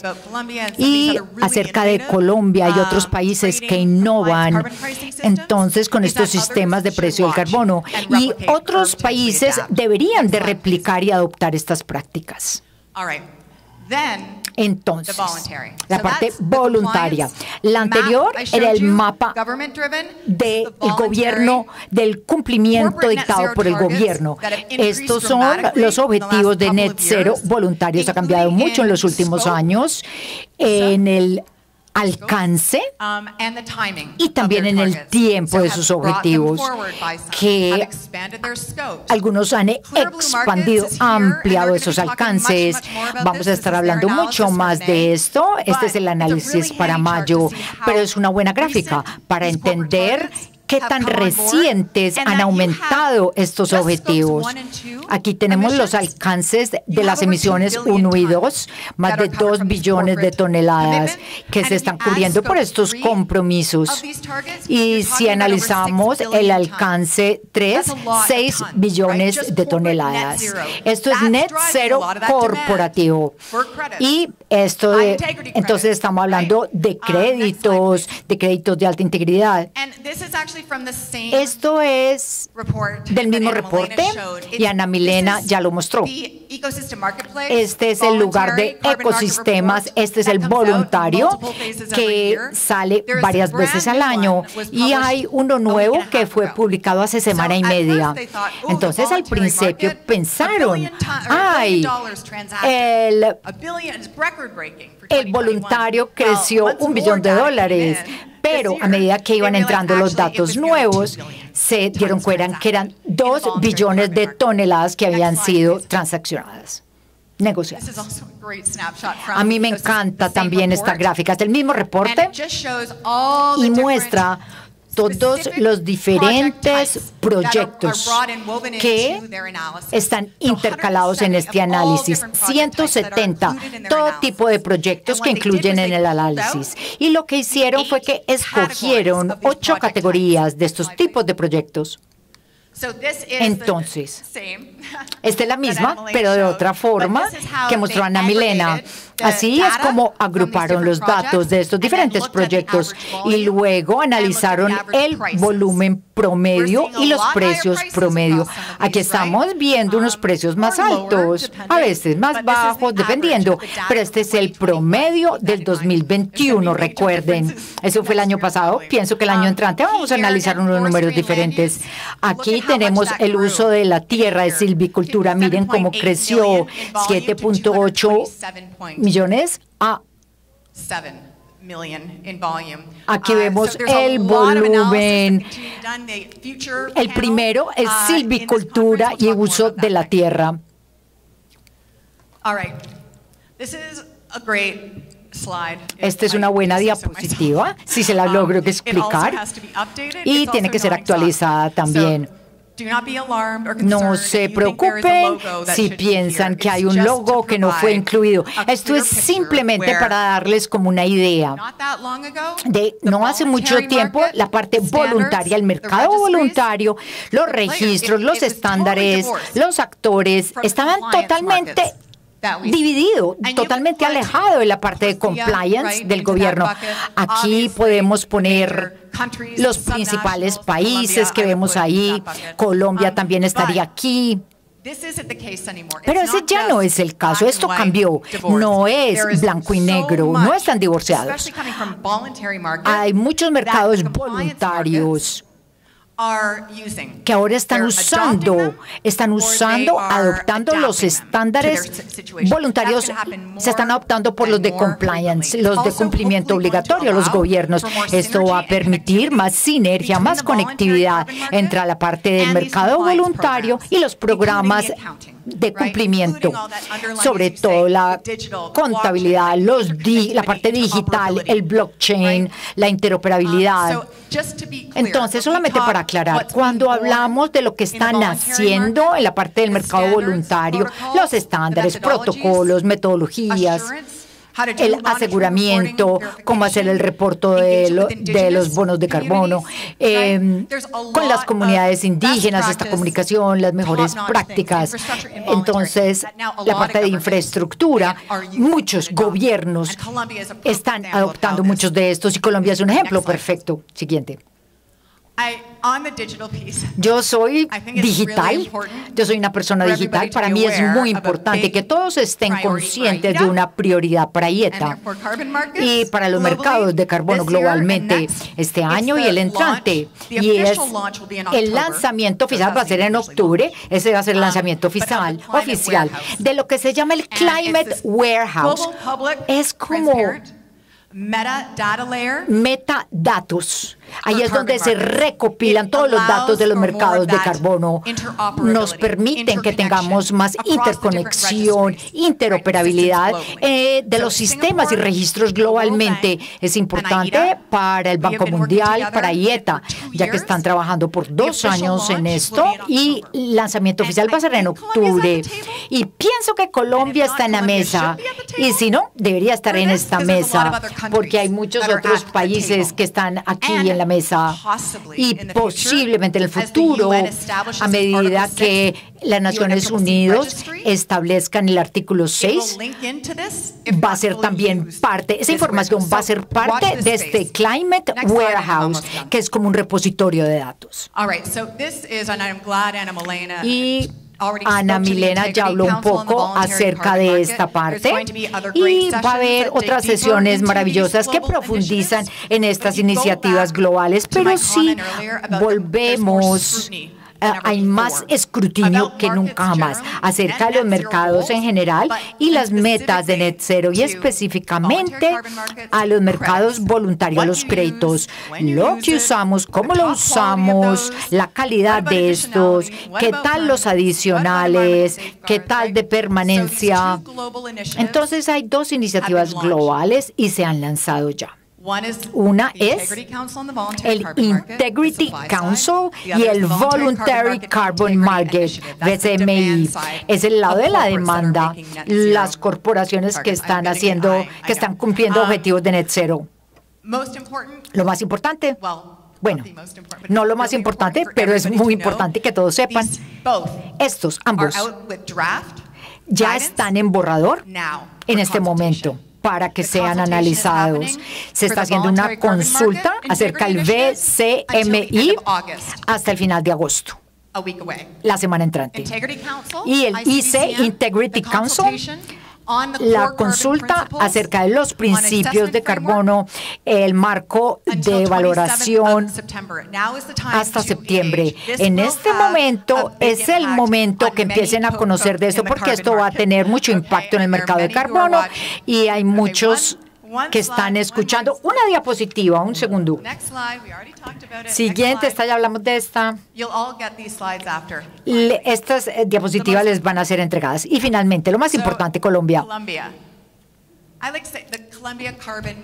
Y acerca de Colombia y otros países que innovan entonces con estos sistemas de precio del carbono. Y otros países deberían de replicar y adoptar estas prácticas. Entonces, la parte voluntaria. La anterior era el mapa del gobierno, del cumplimiento dictado por el gobierno. Estos son los objetivos de net cero voluntarios. Ha cambiado mucho en los últimos años en el alcance y también en el tiempo de sus objetivos, que algunos han expandido, ampliado esos alcances. Vamos a estar hablando mucho más de esto. Este es el análisis para mayo, pero es una buena gráfica para entender qué tan recientes han aumentado estos objetivos. Aquí tenemos los alcances de las emisiones 1 y 2, más de 2 billones de toneladas que se están cubriendo por estos compromisos. Y si analizamos el alcance 3, 6 billones de toneladas. Esto es net cero corporativo. Y esto entonces estamos hablando de créditos de alta integridad. Esto es del mismo reporte y Ana Milena ya lo mostró. Este es el lugar de ecosistemas, este es el voluntario que sale varias veces al año y hay uno nuevo que fue publicado hace semana y media. Entonces al principio pensaron, el voluntario creció $1 billón, pero a medida que iban entrando los datos nuevos, se dieron cuenta que eran 2 billones de toneladas que habían sido transaccionadas, negociadas. A mí me encanta también esta gráfica, es del mismo reporte y muestra todos los diferentes proyectos que están intercalados en este análisis. 170, todo tipo de proyectos que incluyen en el análisis. Y lo que hicieron fue que escogieron 8 categorías de estos tipos de proyectos. Entonces, esta es la misma, pero de otra forma que mostró Ana Milena. Así es como agruparon los datos de estos diferentes proyectos y luego analizaron el volumen promedio y los precios promedio. Aquí estamos viendo unos precios más altos, a veces más bajos, dependiendo, pero este es el promedio del 2021, recuerden. Eso fue el año pasado, pienso que el año entrante vamos a analizar unos números diferentes. Aquí tenemos el uso de la tierra de silvicultura, miren cómo creció 7.8 millones a aquí vemos el volumen. El primero es silvicultura y uso de la tierra. Esta es una buena diapositiva, si se la logro explicar, y tiene que ser actualizada también. No se preocupen si piensan que hay un logo que no fue incluido. Esto es simplemente para darles como una idea. No hace mucho tiempo, la parte voluntaria, el mercado voluntario, los registros, los estándares, los actores estaban totalmente dividido, totalmente alejado de la parte de compliance del gobierno. Aquí podemos poner los principales países que vemos ahí. Colombia también estaría aquí. Pero ese ya no es el caso. Esto cambió. No es blanco y negro. No están divorciados. Hay muchos mercados voluntarios que ahora están usando, adoptando los estándares voluntarios, se están adoptando por los de compliance, los de cumplimiento obligatorio, los gobiernos. Esto va a permitir más sinergia, más conectividad entre la parte del mercado voluntario y los programas de cumplimiento, sobre todo la contabilidad, la parte digital, el blockchain, la interoperabilidad. Entonces, solamente para aclarar, cuando hablamos de lo que están haciendo en la parte del mercado voluntario, los estándares, protocolos, metodologías, el aseguramiento, cómo hacer el reporte de los bonos de carbono, con las comunidades indígenas, esta comunicación, las mejores prácticas. Entonces, la parte de infraestructura, muchos gobiernos están adoptando muchos de estos y Colombia es un ejemplo perfecto. Siguiente. Yo soy digital, yo soy una persona digital. Para mí es muy importante que todos estén conscientes de una prioridad para IETA y para los mercados de carbono globalmente este año y el entrante. Y el lanzamiento oficial va a ser en octubre. Ese va a ser el lanzamiento oficial de lo que se llama el Climate Warehouse. Es como metadatos Ahí es donde se recopilan todos los datos de los mercados de carbono. Nos permiten que tengamos más interconexión, interoperabilidad de los sistemas y registros globalmente. Es importante para el Banco Mundial, para IETA, ya que están trabajando por 2 años en esto y el lanzamiento oficial va a ser en octubre. Y pienso que Colombia está en la mesa y si no, debería estar en esta mesa porque hay muchos otros países que están aquí en la mesa y posiblemente en el futuro, a medida que las Naciones Unidas establezcan el artículo 6, va a ser también parte, esa información va a ser parte de este Climate Warehouse, que es como un repositorio de datos. Y Ana Milena ya habló un poco acerca de esta parte y va a haber otras sesiones maravillosas que profundizan en estas iniciativas globales, pero sí volvemos. Hay más escrutinio que nunca jamás acerca de los mercados en general y las metas de net zero y específicamente a los mercados voluntarios, los créditos, lo que usamos, cómo lo usamos, la calidad de estos, qué tal los adicionales, qué tal de permanencia. Entonces hay 2 iniciativas globales y se han lanzado ya. Una es el Integrity Council y el Voluntary Carbon Market, VCMI. Es el lado de la demanda, las corporaciones que están haciendo, que están cumpliendo objetivos de net zero. Lo más importante, bueno, no lo más importante, pero es muy importante que todos sepan, estos ambos ya están en borrador en este momento, para que sean analizados. Se está haciendo una consulta acerca del VCMI hasta el final de agosto, la semana entrante. Y el IC, Integrity Council, la consulta acerca de los principios de carbono, el marco de valoración hasta septiembre. En este momento es el momento que empiecen a conocer de esto porque esto va a tener mucho impacto en el mercado de carbono y hay muchos que están escuchando. Una diapositiva, un segundo. Siguiente, esta ya hablamos de esta. Estas diapositivas les van a ser entregadas. Y finalmente, lo más importante, Colombia.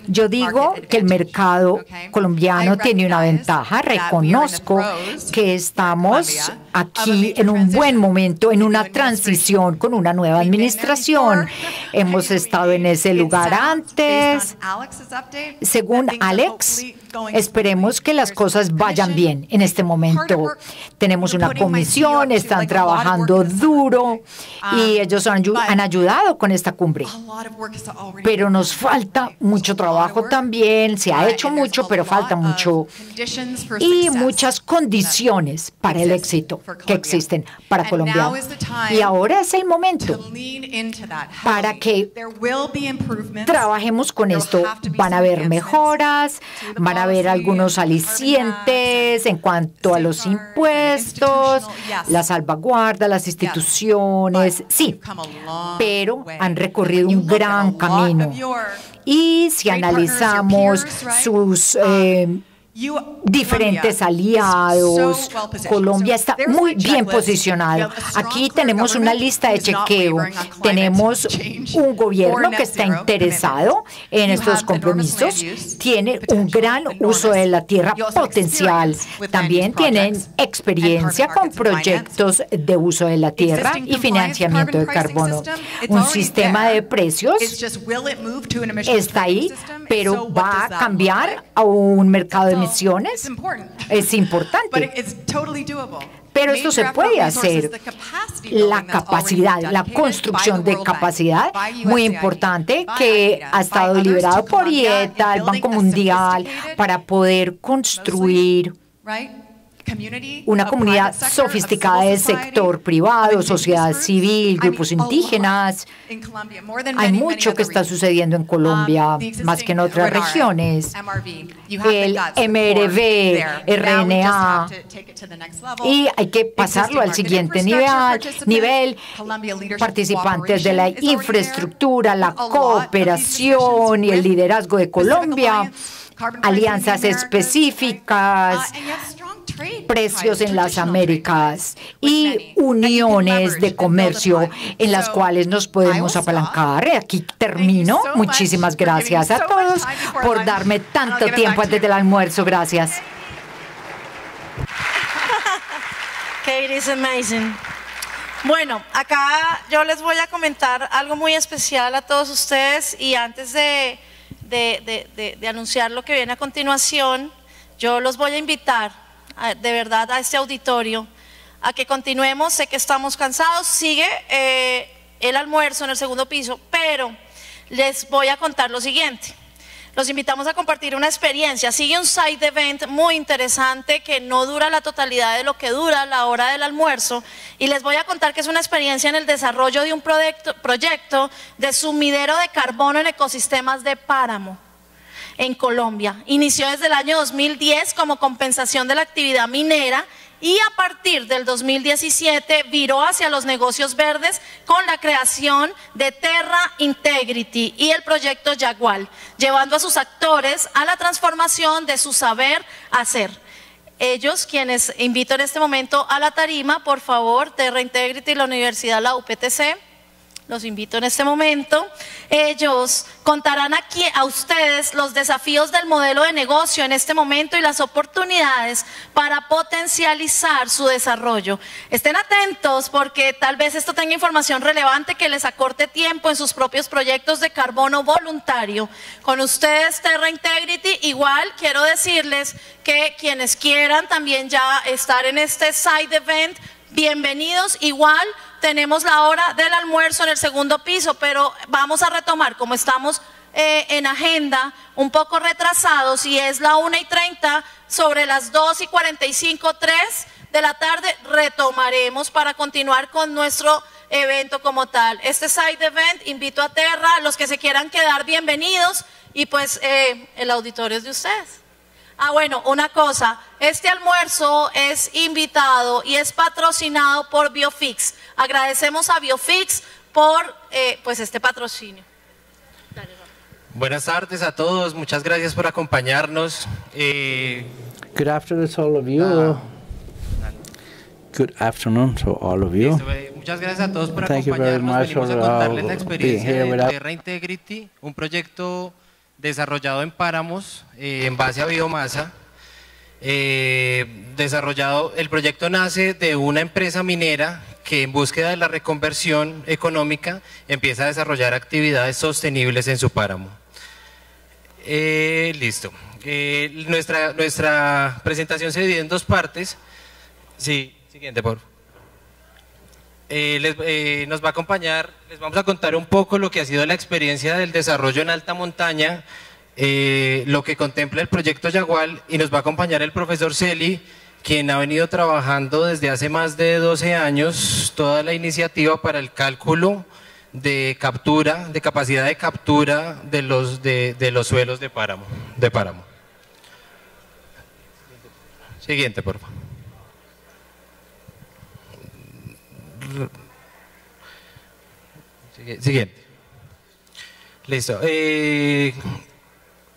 Yo digo que el mercado colombiano tiene una ventaja. Reconozco que estamos aquí en un buen momento, en una transición con una nueva administración. Hemos estado en ese lugar antes. Según Alex, esperemos que las cosas vayan bien en este momento. Tenemos una comisión, están trabajando duro y ellos han ayudado con esta cumbre. Pero nos falta mucho trabajo también, se ha hecho mucho, pero falta mucho. Y muchas condiciones para el éxito que existen para Colombia. Y ahora es el momento para que trabajemos con esto. Van a haber mejoras, van a haber algunos alicientes en cuanto a los impuestos, la salvaguarda, las instituciones, sí, pero han recorrido un gran camino. Y si analizamos sus diferentes aliados, Colombia está muy bien posicionado. Aquí tenemos una lista de chequeo. Tenemos un gobierno que está interesado en estos compromisos. Tiene un gran uso de la tierra potencial. También tienen experiencia con proyectos de uso de la tierra y financiamiento de carbono. Un sistema de precios está ahí, pero va a cambiar a un mercado de emisiones. Es importante. Pero esto se puede hacer. La capacidad, la construcción de capacidad, muy importante, que ha estado liderado por IETA, el Banco Mundial, para poder construir una comunidad sofisticada del sector privado, sociedad civil, grupos indígenas. Hay mucho que está sucediendo en Colombia, más que en otras regiones. El MRV, RNA, y hay que pasarlo al siguiente nivel. Participantes de la infraestructura, la cooperación y el liderazgo de Colombia. alianzas específicas, precios en las Américas y uniones de comercio en las cuales nos podemos apalancar. Aquí termino. Muchísimas gracias a todos por darme tanto tiempo antes del almuerzo. Gracias. Katie is amazing. Bueno, acá yo les voy a comentar algo muy especial a todos ustedes y antes de anunciar lo que viene a continuación, yo los voy a invitar de verdad a este auditorio a que continuemos. Sé que estamos cansados, sigue el almuerzo en el segundo piso, pero les voy a contar lo siguiente. Los invitamos a compartir una experiencia. Sigue un side event muy interesante que no dura la totalidad de lo que dura la hora del almuerzo. Y les voy a contar que es una experiencia en el desarrollo de un proyecto de sumidero de carbono en ecosistemas de páramo en Colombia. Inició desde el año 2010 como compensación de la actividad minera y a partir del 2017 viró hacia los negocios verdes con la creación de Terra Integrity y el proyecto Yagual, llevando a sus actores a la transformación de su saber hacer. Ellos, quienes invito en este momento a la tarima, por favor, Terra Integrity y la Universidad, la UPTC, los invito en este momento. Ellos contarán aquí a ustedes los desafíos del modelo de negocio en este momento y las oportunidades para potencializar su desarrollo. Estén atentos porque tal vez esto tenga información relevante que les acorte tiempo en sus propios proyectos de carbono voluntario. Con ustedes, Terra Integrity. Igual quiero decirles que quienes quieran también ya estar en este side event, bienvenidos. Igual tenemos la hora del almuerzo en el segundo piso, pero vamos a retomar, como estamos en agenda un poco retrasados y es la 1:30, sobre las 2:45, 3 de la tarde retomaremos para continuar con nuestro evento como tal. Este side event, invito a Terra, los que se quieran quedar, bienvenidos, y pues el auditorio es de ustedes. Bueno, una cosa, este almuerzo es invitado y es patrocinado por Biofix. Agradecemos a Biofix por pues este patrocinio. Dale, buenas tardes a todos, muchas gracias por acompañarnos. Good afternoon to all of you. Good afternoon to all of you. Muchas gracias a todos por Thank you very acompañarnos. much Venimos a for contarles la being experiencia here with de us. Terra Integrity, un proyecto desarrollado en páramos en base a biomasa. El proyecto nace de una empresa minera que en búsqueda de la reconversión económica empieza a desarrollar actividades sostenibles en su páramo. Listo. Nuestra presentación se divide en dos partes. Sí, siguiente, por favor. Nos va a acompañar, les vamos a contar un poco lo que ha sido la experiencia del desarrollo en alta montaña, lo que contempla el proyecto Yagual, y nos va a acompañar el profesor Celi, quien ha venido trabajando desde hace más de 12 años toda la iniciativa para el cálculo de captura, de capacidad de captura de los suelos de páramo. Siguiente, por favor. Siguiente. Listo.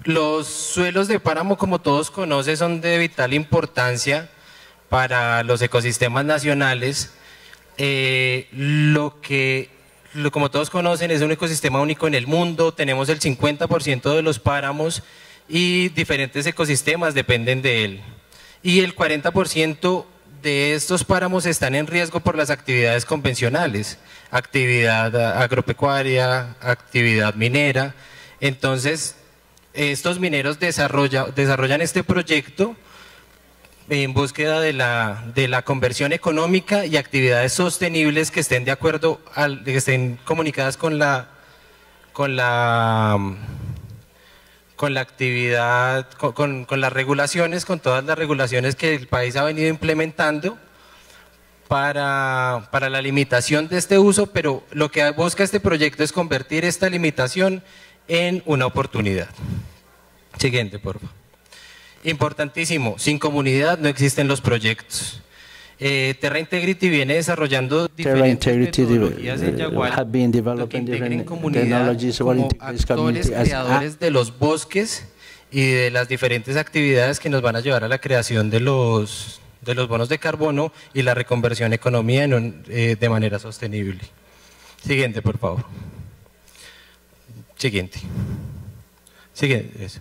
Los suelos de páramo, como todos conocen, son de vital importancia para los ecosistemas nacionales. Como todos conocen, es un ecosistema único en el mundo. Tenemos el 50% de los páramos y diferentes ecosistemas dependen de él. Y el 40% de estos páramos están en riesgo por las actividades convencionales, actividad agropecuaria, actividad minera. Entonces, estos mineros desarrollan este proyecto en búsqueda de la conversión económica y actividades sostenibles que estén de acuerdo, que estén comunicadas con la actividad, con las regulaciones, con todas las regulaciones que el país ha venido implementando para la limitación de este uso, pero lo que busca este proyecto es convertir esta limitación en una oportunidad. Siguiente, por favor. Importantísimo, sin comunidad no existen los proyectos. Terra Integrity viene desarrollando diferentes metodologías en Yagual que integren comunidad como actores creadores de los bosques y de las diferentes actividades que nos van a llevar a la creación de los bonos de carbono y la reconversión económica de manera sostenible. Siguiente, por favor. Siguiente. Siguiente, eso.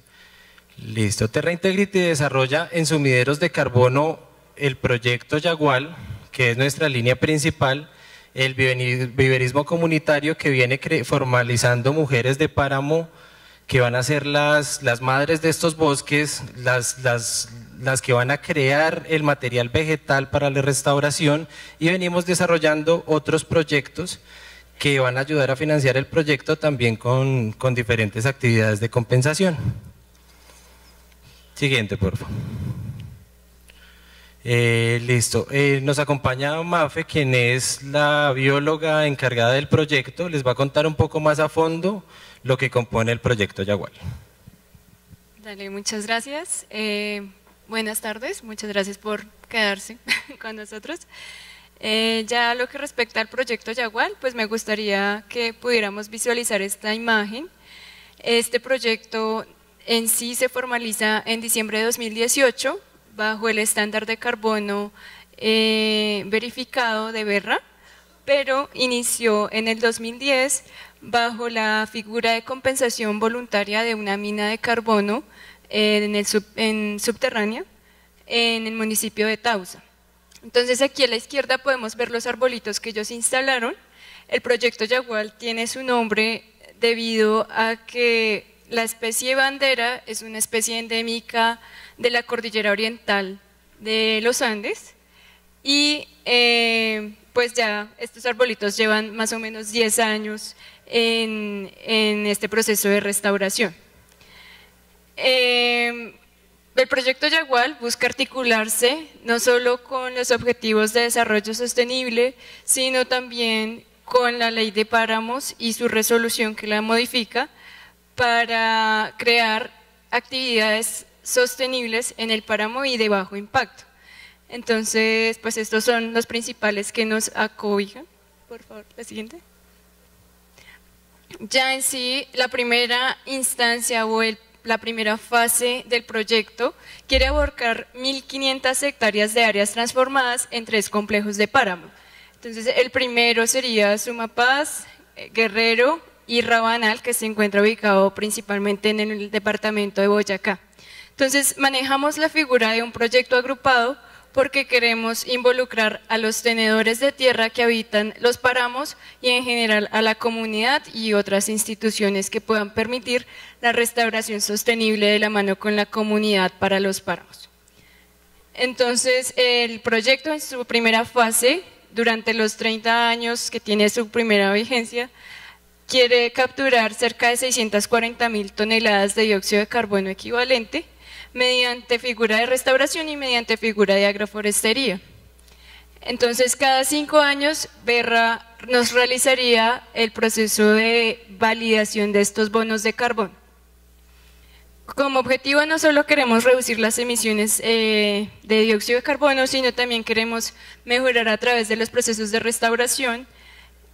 Listo. Terra Integrity desarrolla en sumideros de carbono el proyecto Yagual, que es nuestra línea principal, el viverismo comunitario que viene formalizando mujeres de páramo que van a ser las madres de estos bosques, las que van a crear el material vegetal para la restauración, y venimos desarrollando otros proyectos que van a ayudar a financiar el proyecto también con diferentes actividades de compensación. Siguiente, por favor. Listo. Nos acompaña Mafe, quien es la bióloga encargada del proyecto. Les va a contar un poco más a fondo lo que compone el proyecto Yagual. Dale, muchas gracias. Buenas tardes, muchas gracias por quedarse con nosotros. Ya lo que respecta al proyecto Yagual, pues me gustaría que pudiéramos visualizar esta imagen. Este proyecto en sí se formaliza en diciembre de 2018 bajo el estándar de carbono verificado de Verra, pero inició en el 2010 bajo la figura de compensación voluntaria de una mina de carbono subterránea en el municipio de Tausa. Entonces aquí a la izquierda podemos ver los arbolitos que ellos instalaron. El proyecto Yagual tiene su nombre debido a que la especie bandera es una especie endémica de la cordillera oriental de los Andes y pues ya estos arbolitos llevan más o menos 10 años en este proceso de restauración. El proyecto Yagual busca articularse no solo con los objetivos de desarrollo sostenible, sino también con la ley de páramos y su resolución que la modifica para crear actividades sostenibles en el páramo y de bajo impacto. Entonces, pues estos son los principales que nos acobijan. Por favor, la siguiente. Ya en sí, la primera instancia o la primera fase del proyecto quiere abarcar 1.500 hectáreas de áreas transformadas en 3 complejos de páramo. Entonces, el primero sería Sumapaz, Guerrero y Rabanal, que se encuentra ubicado principalmente en el departamento de Boyacá. Entonces, manejamos la figura de un proyecto agrupado porque queremos involucrar a los tenedores de tierra que habitan los páramos y en general a la comunidad y otras instituciones que puedan permitir la restauración sostenible de la mano con la comunidad para los páramos. Entonces, el proyecto en su primera fase, durante los 30 años que tiene su primera vigencia, quiere capturar cerca de 640.000 toneladas de dióxido de carbono equivalente mediante figura de restauración y mediante figura de agroforestería. Entonces, cada 5 años, Verra nos realizaría el proceso de validación de estos bonos de carbono. Como objetivo no solo queremos reducir las emisiones de dióxido de carbono, sino también queremos mejorar a través de los procesos de restauración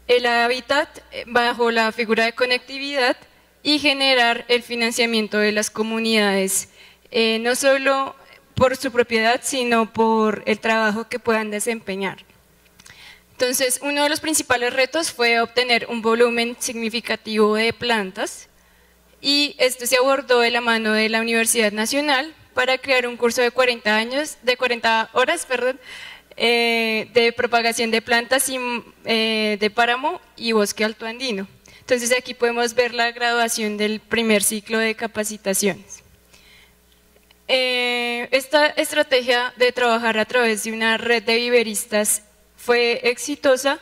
el hábitat bajo la figura de conectividad y generar el financiamiento de las comunidades, no solo por su propiedad, sino por el trabajo que puedan desempeñar. Entonces, uno de los principales retos fue obtener un volumen significativo de plantas y esto se abordó de la mano de la Universidad Nacional para crear un curso de 40 horas, de propagación de plantas de páramo y bosque altoandino. Entonces aquí podemos ver la graduación del primer ciclo de capacitaciones. Esta estrategia de trabajar a través de una red de viveristas fue exitosa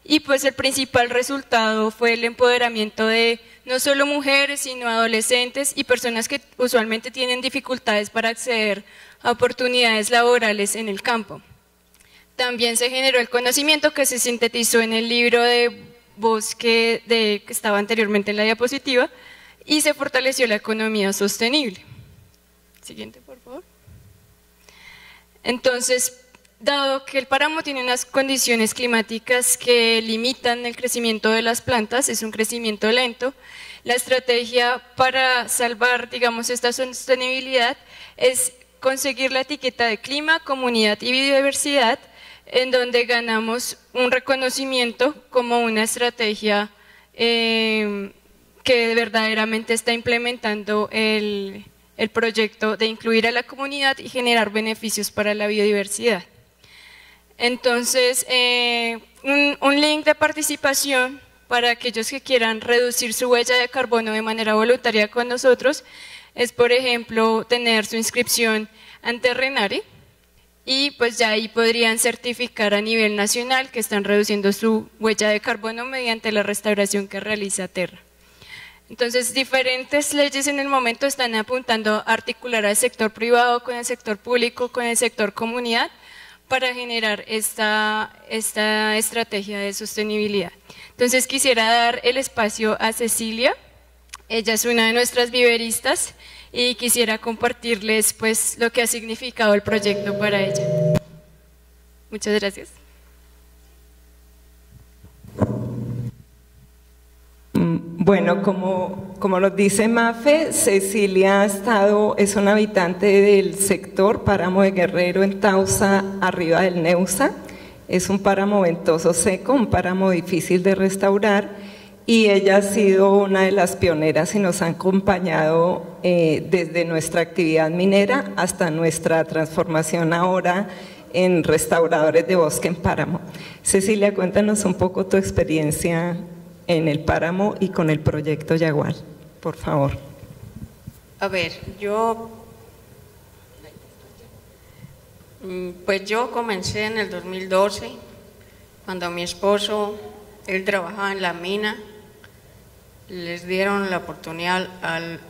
y pues el principal resultado fue el empoderamiento de no solo mujeres, sino adolescentes y personas que usualmente tienen dificultades para acceder a oportunidades laborales en el campo. También se generó el conocimiento que se sintetizó en el libro de bosque que estaba anteriormente en la diapositiva y se fortaleció la economía sostenible. Siguiente, por favor. Entonces, Dado que el páramo tiene unas condiciones climáticas que limitan el crecimiento de las plantas, es un crecimiento lento, la estrategia para salvar, digamos, esta sostenibilidad es conseguir la etiqueta de clima, comunidad y biodiversidad, en donde ganamos un reconocimiento como una estrategia que verdaderamente está implementando el proyecto de incluir a la comunidad y generar beneficios para la biodiversidad. Entonces, un link de participación para aquellos que quieran reducir su huella de carbono de manera voluntaria con nosotros es, por ejemplo, tener su inscripción ante Renare, y pues ya ahí podrían certificar a nivel nacional que están reduciendo su huella de carbono mediante la restauración que realiza Terra. Entonces, diferentes leyes en el momento están apuntando a articular al sector privado con el sector público, con el sector comunidad, para generar esta estrategia de sostenibilidad. Entonces, quisiera dar el espacio a Cecilia. Ella es una de nuestras viveristas y quisiera compartirles pues lo que ha significado el proyecto para ella. Muchas gracias. Bueno, como nos dice Mafe, Cecilia es una habitante del sector Páramo de Guerrero en Tausa, arriba del Neusa. Es un páramo ventoso seco, un páramo difícil de restaurar, y ella ha sido una de las pioneras y nos ha acompañado desde nuestra actividad minera hasta nuestra transformación ahora en restauradores de bosque en páramo. Cecilia, cuéntanos un poco tu experiencia en el páramo y con el proyecto Yagual, por favor. A ver, yo comencé en el 2012, cuando mi esposo, él trabajaba en la mina, les dieron la oportunidad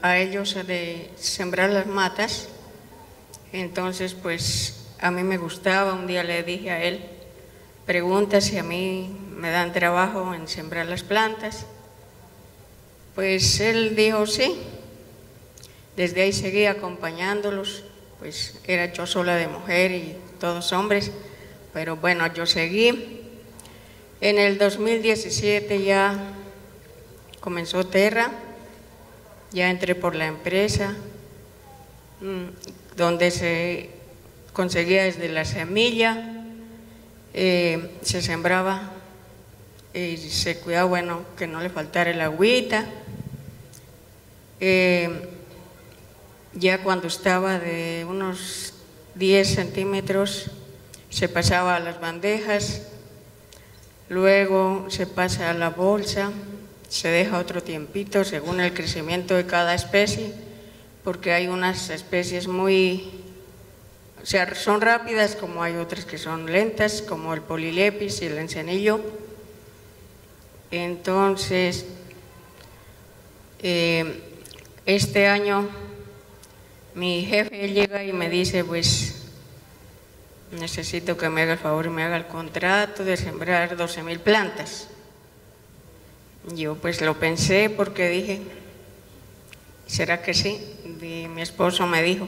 a ellos de sembrar las matas. Entonces pues a mí me gustaba. Un día le dije a él, pregunta si a mí me dan trabajo en sembrar las plantas. Pues él dijo sí. Desde ahí seguí acompañándolos, pues era yo sola de mujer y todos hombres, pero bueno, yo seguí. En el 2017 ya comenzó Terra, ya entré por la empresa, donde se conseguía desde la semilla, se sembraba y se cuidaba, bueno, que no le faltara el agüita. Ya cuando estaba de unos 10 centímetros se pasaba a las bandejas, luego se pasa a la bolsa, se deja otro tiempito según el crecimiento de cada especie, porque hay unas especies o sea, son rápidas, como hay otras que son lentas, como el polilepis y el encenillo. Entonces, este año mi jefe llega y me dice, pues necesito que me haga el favor y me haga el contrato de sembrar 12,000 plantas. Yo pues lo pensé porque dije, ¿será que sí? Y mi esposo me dijo,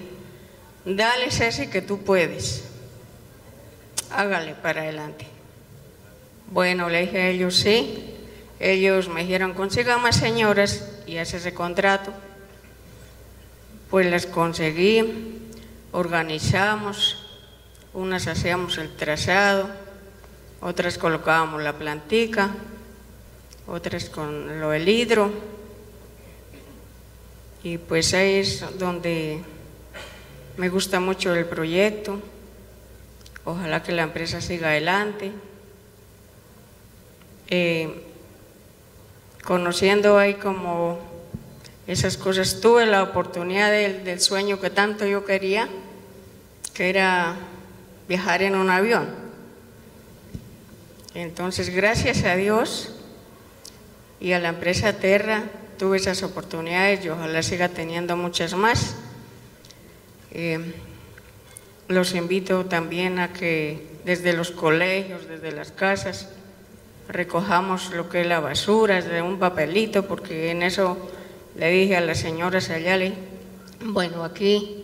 dale Ceci que tú puedes, hágale para adelante. Bueno, le dije a ellos sí, ellos me dijeron consiga más señoras y hace ese contrato. Pues las conseguí, organizamos, unas hacíamos el trazado, otras colocábamos la plantica, otras con lo del hidro, y pues ahí es donde me gusta mucho el proyecto. Ojalá que la empresa siga adelante. Conociendo ahí como esas cosas, tuve la oportunidad del sueño que tanto yo quería, que era viajar en un avión. Entonces, gracias a Dios y a la empresa Terra, tuve esas oportunidades y ojalá siga teniendo muchas más. Los invito también a que desde los colegios, desde las casas, recojamos lo que es la basura, de un papelito, porque en eso le dije a las señoras allá, bueno, aquí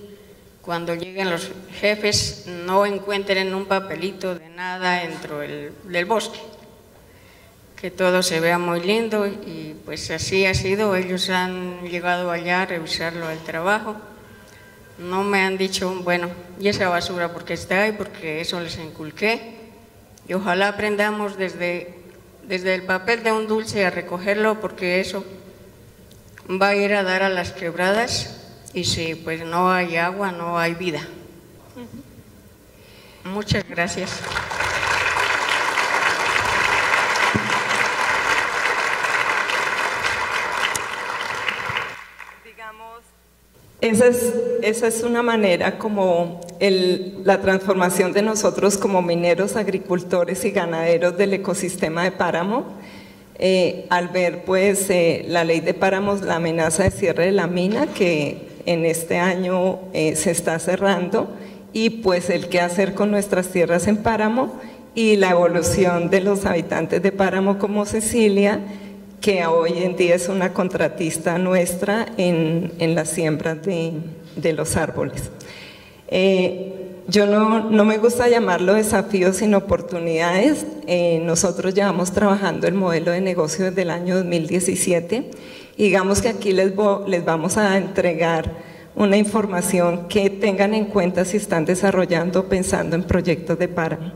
cuando lleguen los jefes no encuentren un papelito de nada dentro del bosque, que todo se vea muy lindo, y pues así ha sido. Ellos han llegado allá a revisarlo al trabajo, no me han dicho, bueno, ¿y esa basura por qué está ahí? Porque eso les inculqué, y ojalá aprendamos desde el papel de un dulce a recogerlo, porque eso va a ir a dar a las quebradas, y si pues no hay agua, no hay vida. Muchas gracias. Esa es una manera como la transformación de nosotros como mineros, agricultores y ganaderos del ecosistema de páramo, al ver pues la ley de páramos, la amenaza de cierre de la mina que en este año se está cerrando, y pues el qué hacer con nuestras tierras en páramo y la evolución de los habitantes de páramo como Cecilia, que hoy en día es una contratista nuestra en las siembras de los árboles. Yo no me gusta llamarlo desafíos, sino oportunidades. Nosotros llevamos trabajando el modelo de negocio desde el año 2017. Y digamos que aquí les vamos a entregar una información que tengan en cuenta si están desarrollando o pensando en proyectos de páramo.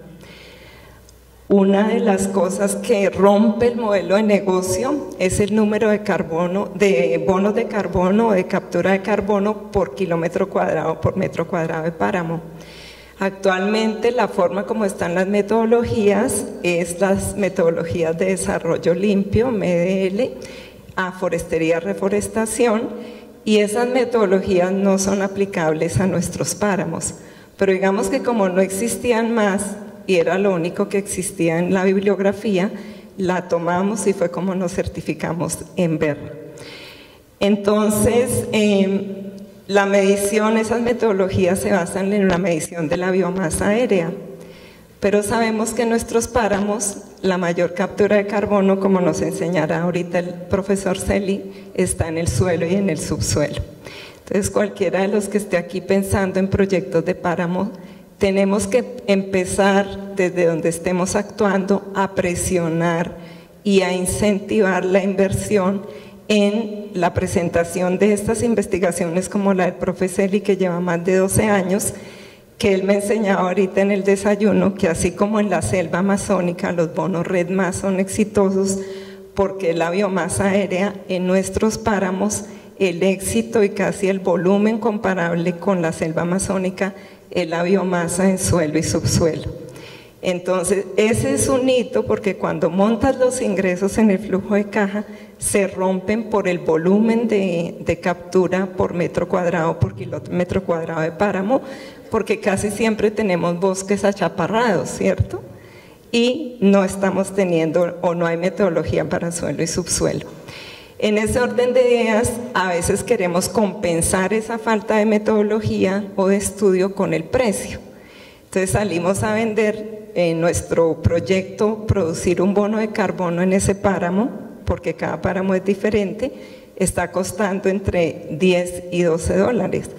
Una de las cosas que rompe el modelo de negocio es el número de bonos de carbono o de captura de carbono por kilómetro cuadrado, por metro cuadrado de páramo. Actualmente la forma como están las metodologías es las metodologías de desarrollo limpio, MDL, aforestería, reforestación, y esas metodologías no son aplicables a nuestros páramos. Pero digamos que como no existían más y era lo único que existía en la bibliografía, la tomamos y fue como nos certificamos en ver. Entonces, la medición, esas metodologías se basan en la medición de la biomasa aérea, pero sabemos que en nuestros páramos la mayor captura de carbono, como nos enseñará ahorita el profesor Celi, está en el suelo y en el subsuelo. Entonces, cualquiera de los que esté aquí pensando en proyectos de páramo, tenemos que empezar desde donde estemos actuando a presionar y a incentivar la inversión en la presentación de estas investigaciones como la del profe Celi, que lleva más de 12 años, que él me enseñaba ahorita en el desayuno, que así como en la selva amazónica los bonos REDMA son exitosos porque la biomasa aérea en nuestros páramos, el éxito y casi el volumen comparable con la selva amazónica es la biomasa en suelo y subsuelo. Entonces, ese es un hito porque cuando montas los ingresos en el flujo de caja, se rompen por el volumen de captura por metro cuadrado, por kilómetro cuadrado de páramo, porque casi siempre tenemos bosques achaparrados, ¿cierto? Y no estamos teniendo o no hay metodología para suelo y subsuelo. En ese orden de ideas, a veces queremos compensar esa falta de metodología o de estudio con el precio. Entonces salimos a vender en nuestro proyecto, producir un bono de carbono en ese páramo, porque cada páramo es diferente, está costando entre 10 y 12 dólares.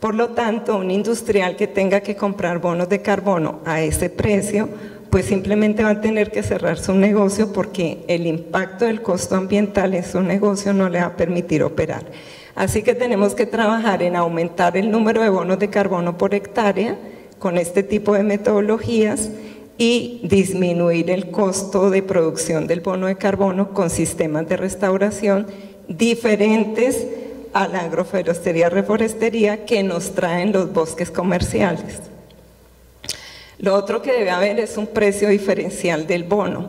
Por lo tanto, un industrial que tenga que comprar bonos de carbono a ese precio, pues simplemente va a tener que cerrar su negocio porque el impacto del costo ambiental en su negocio no le va a permitir operar. Así que tenemos que trabajar en aumentar el número de bonos de carbono por hectárea con este tipo de metodologías y disminuir el costo de producción del bono de carbono con sistemas de restauración diferentes a la agroforestería, reforestería que nos traen los bosques comerciales. Lo otro que debe haber es un precio diferencial del bono.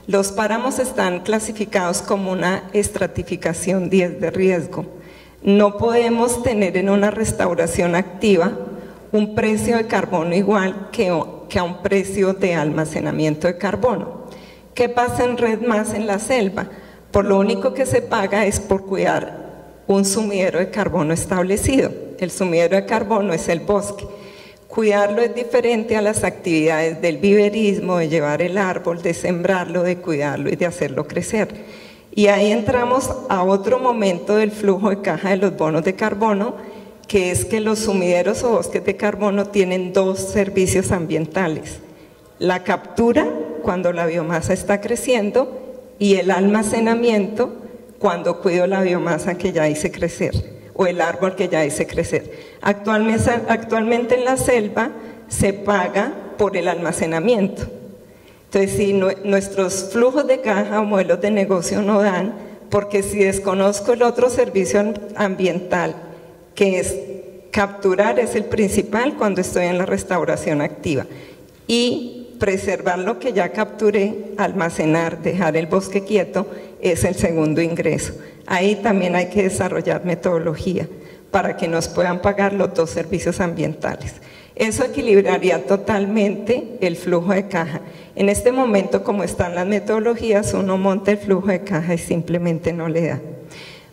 Los páramos están clasificados como una estratificación 10 de riesgo. No podemos tener en una restauración activa un precio de carbono igual que a un precio de almacenamiento de carbono. ¿Qué pasa en REDMA en la selva? Por lo único que se paga es por cuidar un sumidero de carbono establecido. El sumidero de carbono es el bosque. Cuidarlo es diferente a las actividades del viverismo, de llevar el árbol, de sembrarlo, de cuidarlo y de hacerlo crecer. Y ahí entramos a otro momento del flujo de caja de los bonos de carbono, que es que los sumideros o bosques de carbono tienen dos servicios ambientales: la captura cuando la biomasa está creciendo y el almacenamiento cuando cuido la biomasa que ya hice crecer o el árbol que ya hice crecer. Actualmente en la selva se paga por el almacenamiento. Entonces, si nuestros flujos de caja o modelos de negocio no dan, porque si desconozco el otro servicio ambiental, que es capturar, es el principal cuando estoy en la restauración activa, y preservar lo que ya capturé, almacenar, dejar el bosque quieto, es el segundo ingreso. Ahí también hay que desarrollar metodología para que nos puedan pagar los dos servicios ambientales. Eso equilibraría totalmente el flujo de caja. En este momento, como están las metodologías, uno monta el flujo de caja y simplemente no le da.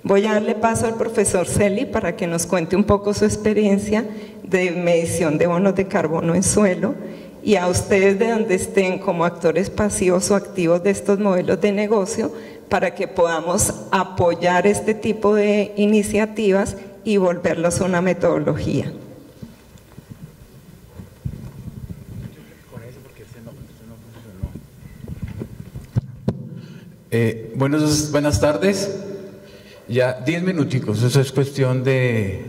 Voy a darle paso al profesor Celi para que nos cuente un poco su experiencia de medición de bonos de carbono en suelo, y a ustedes de donde estén como actores pasivos o activos de estos modelos de negocio, para que podamos apoyar este tipo de iniciativas y volverlos una metodología. Buenas tardes. Ya 10 minuticos, eso es cuestión de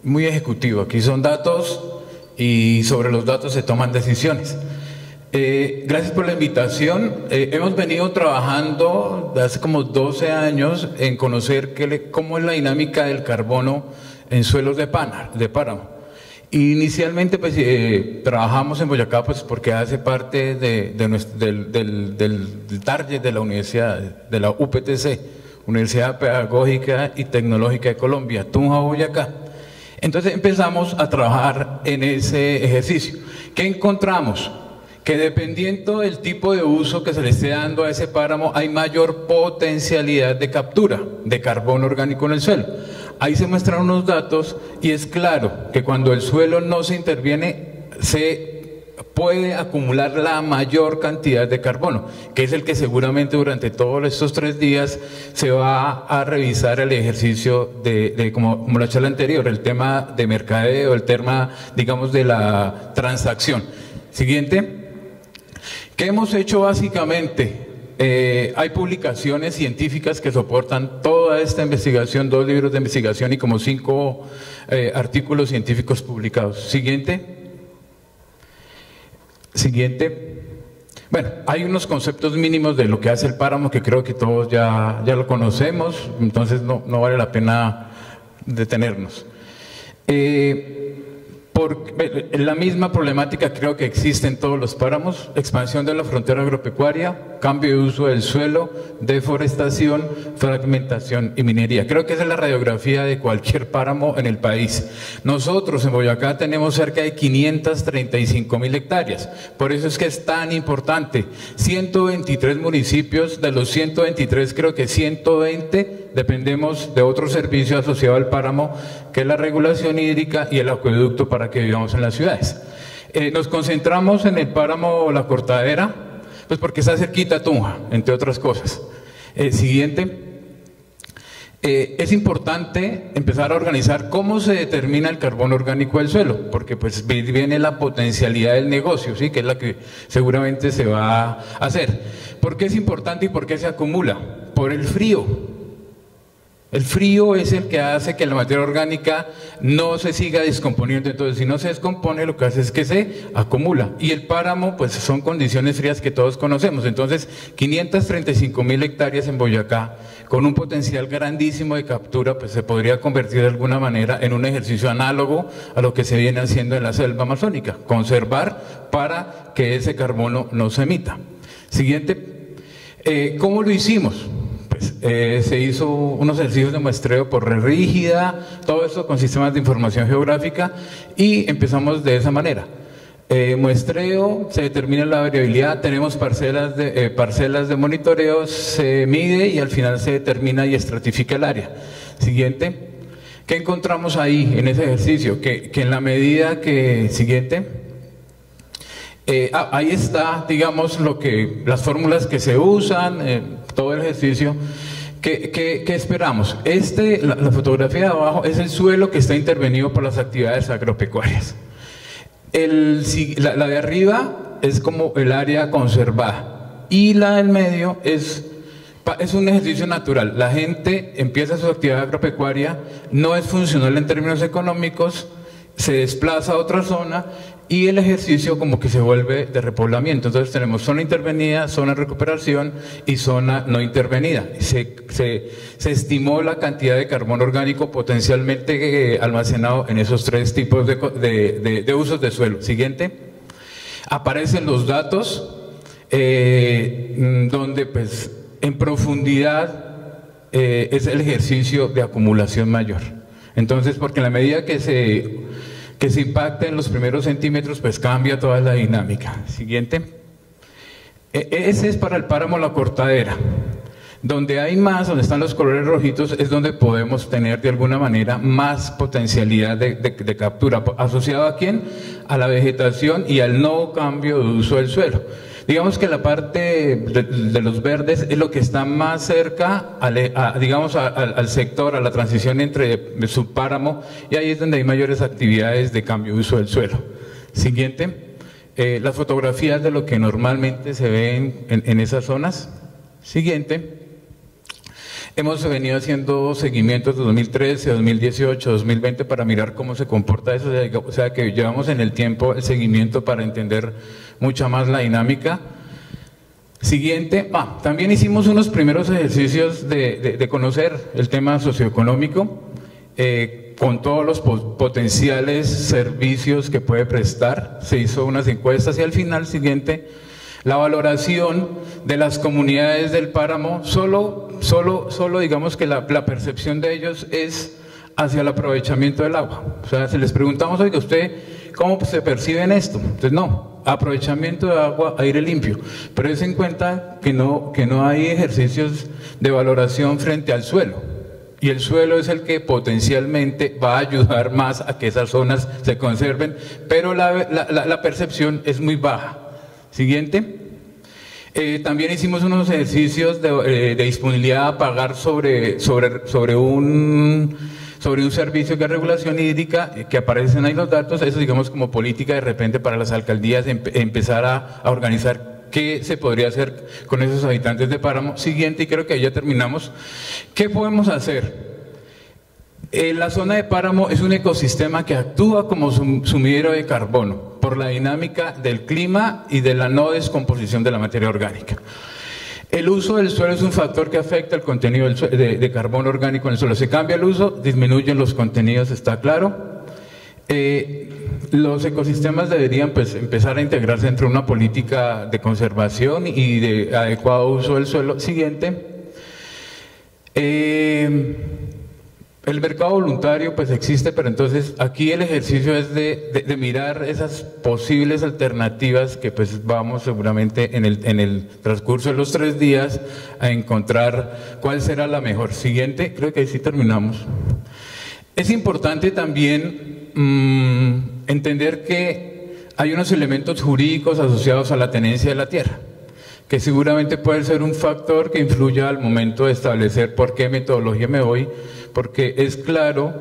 muy ejecutivo. Aquí son datos y sobre los datos se toman decisiones. Gracias por la invitación. Hemos venido trabajando desde hace como 12 años en conocer cómo es la dinámica del carbono en suelos de páramo. Inicialmente pues trabajamos en Boyacá pues porque hace parte del target de la universidad, de la UPTC, Universidad Pedagógica y Tecnológica de Colombia, Tunja, Boyacá. Entonces empezamos a trabajar en ese ejercicio. ¿Qué encontramos? Que dependiendo del tipo de uso que se le esté dando a ese páramo, hay mayor potencialidad de captura de carbono orgánico en el suelo. Ahí se muestran unos datos y es claro que cuando el suelo no se interviene, se puede acumular la mayor cantidad de carbono, que es el que seguramente durante todos estos 3 días se va a revisar el ejercicio como la charla anterior, el tema de mercadeo, el tema, digamos, de la transacción. Siguiente. ¿Qué hemos hecho básicamente? Hay publicaciones científicas que soportan toda esta investigación, 2 libros de investigación y como 5 artículos científicos publicados. Siguiente. Bueno, hay unos conceptos mínimos de lo que hace el páramo que creo que todos ya lo conocemos, entonces no vale la pena detenernos. La misma problemática creo que existe en todos los páramos: expansión de la frontera agropecuaria, cambio de uso del suelo, deforestación, fragmentación y minería. Creo que esa es la radiografía de cualquier páramo en el país. Nosotros en Boyacá tenemos cerca de 535.000 hectáreas, por eso es que es tan importante. 123 municipios, de los 123 creo que 120 dependemos de otro servicio asociado al páramo, que es la regulación hídrica y el acueducto para que vivamos en las ciudades. Nos concentramos en el páramo La Cortadera, pues porque está cerquita a Tunja, entre otras cosas. Siguiente. Es importante empezar a organizar cómo se determina el carbono orgánico del suelo, porque pues viene la potencialidad del negocio, ¿sí? Que es la que seguramente se va a hacer. ¿Por qué es importante y por qué se acumula? Por el frío. El frío es el que hace que la materia orgánica no se siga descomponiendo. Entonces, si no se descompone, lo que hace es que se acumula. Y el páramo, pues son condiciones frías que todos conocemos. Entonces, 535.000 hectáreas en Boyacá, con un potencial grandísimo de captura, pues se podría convertir de alguna manera en un ejercicio análogo a lo que se viene haciendo en la selva amazónica: conservar para que ese carbono no se emita. Siguiente. ¿Cómo lo hicimos? Se hizo unos ejercicios de muestreo por red rígida, todo esto con sistemas de información geográfica, y empezamos de esa manera. Muestreo, se determina la variabilidad, tenemos parcelas de monitoreo, se mide y al final se determina y estratifica el área. Siguiente. ¿Qué encontramos ahí en ese ejercicio? Que en la medida que... Siguiente. Ahí está, digamos, las fórmulas que se usan, todo el ejercicio, ¿Qué esperamos? La fotografía de abajo es el suelo que está intervenido por las actividades agropecuarias. La de arriba es como el área conservada y la del medio es un ejercicio natural. La gente empieza su actividad agropecuaria, no es funcional en términos económicos, se desplaza a otra zona y el ejercicio como que se vuelve de repoblamiento. Entonces tenemos zona intervenida, zona de recuperación y zona no intervenida. Se estimó la cantidad de carbono orgánico potencialmente almacenado en esos tres tipos de usos de suelo. Siguiente. Aparecen los datos donde pues en profundidad es el ejercicio de acumulación mayor. Entonces, porque en la medida que se impacta en los primeros centímetros, pues cambia toda la dinámica. Siguiente. Ese es para el páramo La Cortadera. Donde hay más, donde están los colores rojitos, es donde podemos tener de alguna manera más potencialidad de captura. ¿Asociado a quién? A la vegetación y al no cambio de uso del suelo. Digamos que la parte de los verdes es lo que está más cerca al sector, a la transición entre subpáramo, y ahí es donde hay mayores actividades de cambio de uso del suelo. Siguiente. Las fotografías de lo que normalmente se ve en esas zonas. Siguiente. Hemos venido haciendo seguimientos de 2013, 2018, 2020 para mirar cómo se comporta eso, o sea que llevamos en el tiempo el seguimiento para entender mucha más la dinámica. Siguiente, también hicimos unos primeros ejercicios de conocer el tema socioeconómico con todos los potenciales servicios que puede prestar. Se hizo unas encuestas y al final, siguiente, la valoración de las comunidades del páramo, solo digamos que la percepción de ellos es hacia el aprovechamiento del agua. O sea, si les preguntamos, oiga, ¿usted cómo se percibe en esto? Entonces, no, aprovechamiento de agua, aire limpio. Pero es en cuenta que no hay ejercicios de valoración frente al suelo. Y el suelo es el que potencialmente va a ayudar más a que esas zonas se conserven, pero la percepción es muy baja. Siguiente. También hicimos unos ejercicios de disponibilidad a pagar sobre un servicio que es regulación hídrica, que aparecen ahí los datos. Eso digamos como política de repente para las alcaldías empezar a organizar qué se podría hacer con esos habitantes de páramo. Siguiente, y creo que ahí ya terminamos. ¿Qué podemos hacer? La zona de páramo es un ecosistema que actúa como sumidero de carbono por la dinámica del clima y de la no descomposición de la materia orgánica. El uso del suelo es un factor que afecta el contenido de carbono orgánico en el suelo. Se cambia el uso, disminuyen los contenidos, está claro. Los ecosistemas deberían pues empezar a integrarse entre una política de conservación y de adecuado uso del suelo. Siguiente. El mercado voluntario pues existe, pero entonces aquí el ejercicio es de mirar esas posibles alternativas que pues vamos seguramente en el transcurso de los 3 días a encontrar cuál será la mejor. Siguiente, creo que ahí sí terminamos. Es importante también entender que hay unos elementos jurídicos asociados a la tenencia de la tierra, que seguramente puede ser un factor que influya al momento de establecer por qué metodología me voy, porque es claro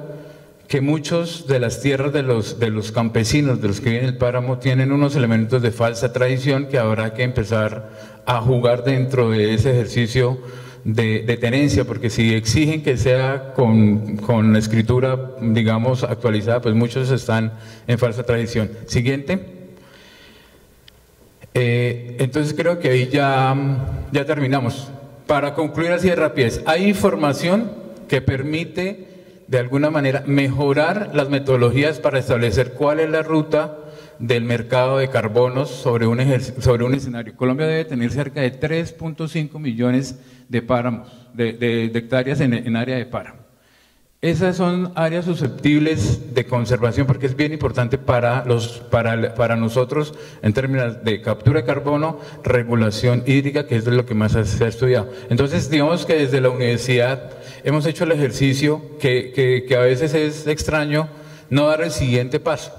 que muchos de las tierras de los campesinos, de los que viven en el páramo, tienen unos elementos de falsa tradición que habrá que empezar a jugar dentro de ese ejercicio de tenencia, porque si exigen que sea con escritura, digamos, actualizada, pues muchos están en falsa tradición. Siguiente. Entonces creo que ahí ya terminamos. Para concluir así de rapidez, hay información que permite de alguna manera mejorar las metodologías para establecer cuál es la ruta del mercado de carbonos sobre un escenario. Colombia debe tener cerca de 3.5 millones de páramos, de hectáreas en área de páramo. Esas son áreas susceptibles de conservación porque es bien importante para nosotros en términos de captura de carbono, regulación hídrica, que es de lo que más se ha estudiado. Entonces, digamos que desde la universidad hemos hecho el ejercicio que a veces es extraño no dar el siguiente paso.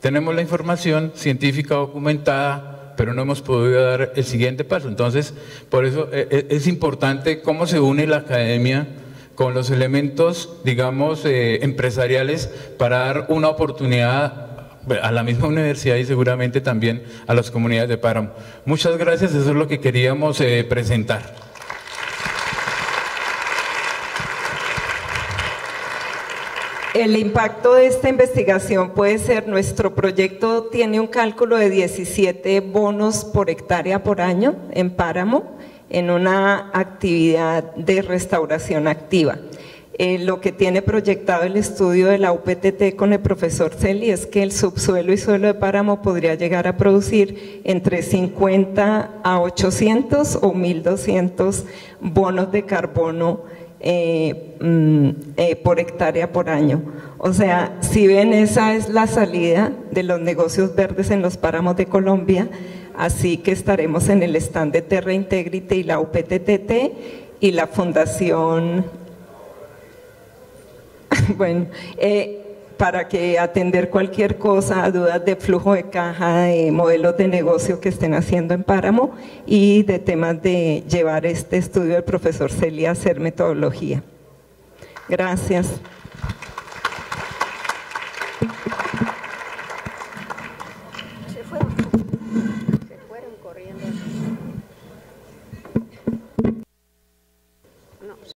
Tenemos la información científica documentada, pero no hemos podido dar el siguiente paso. Entonces, por eso es importante cómo se une la academia con los elementos, digamos, empresariales para dar una oportunidad a la misma universidad y seguramente también a las comunidades de Páramo. Muchas gracias, eso es lo que queríamos presentar. El impacto de esta investigación puede ser, nuestro proyecto tiene un cálculo de 17 bonos por hectárea por año en Páramo, en una actividad de restauración activa. Lo que tiene proyectado el estudio de la UPTT con el profesor Celi es que el subsuelo y suelo de Páramo podría llegar a producir entre 50 a 800 o 1200 bonos de carbono por hectárea por año. O sea, si ven, esa es la salida de los negocios verdes en los páramos de Colombia, así que estaremos en el stand de Terra Integrity y la UPTT y la Fundación, bueno, para que atender cualquier cosa, dudas de flujo de caja, de modelos de negocio que estén haciendo en Páramo y de temas de llevar este estudio del profesor Celia a hacer metodología. Gracias.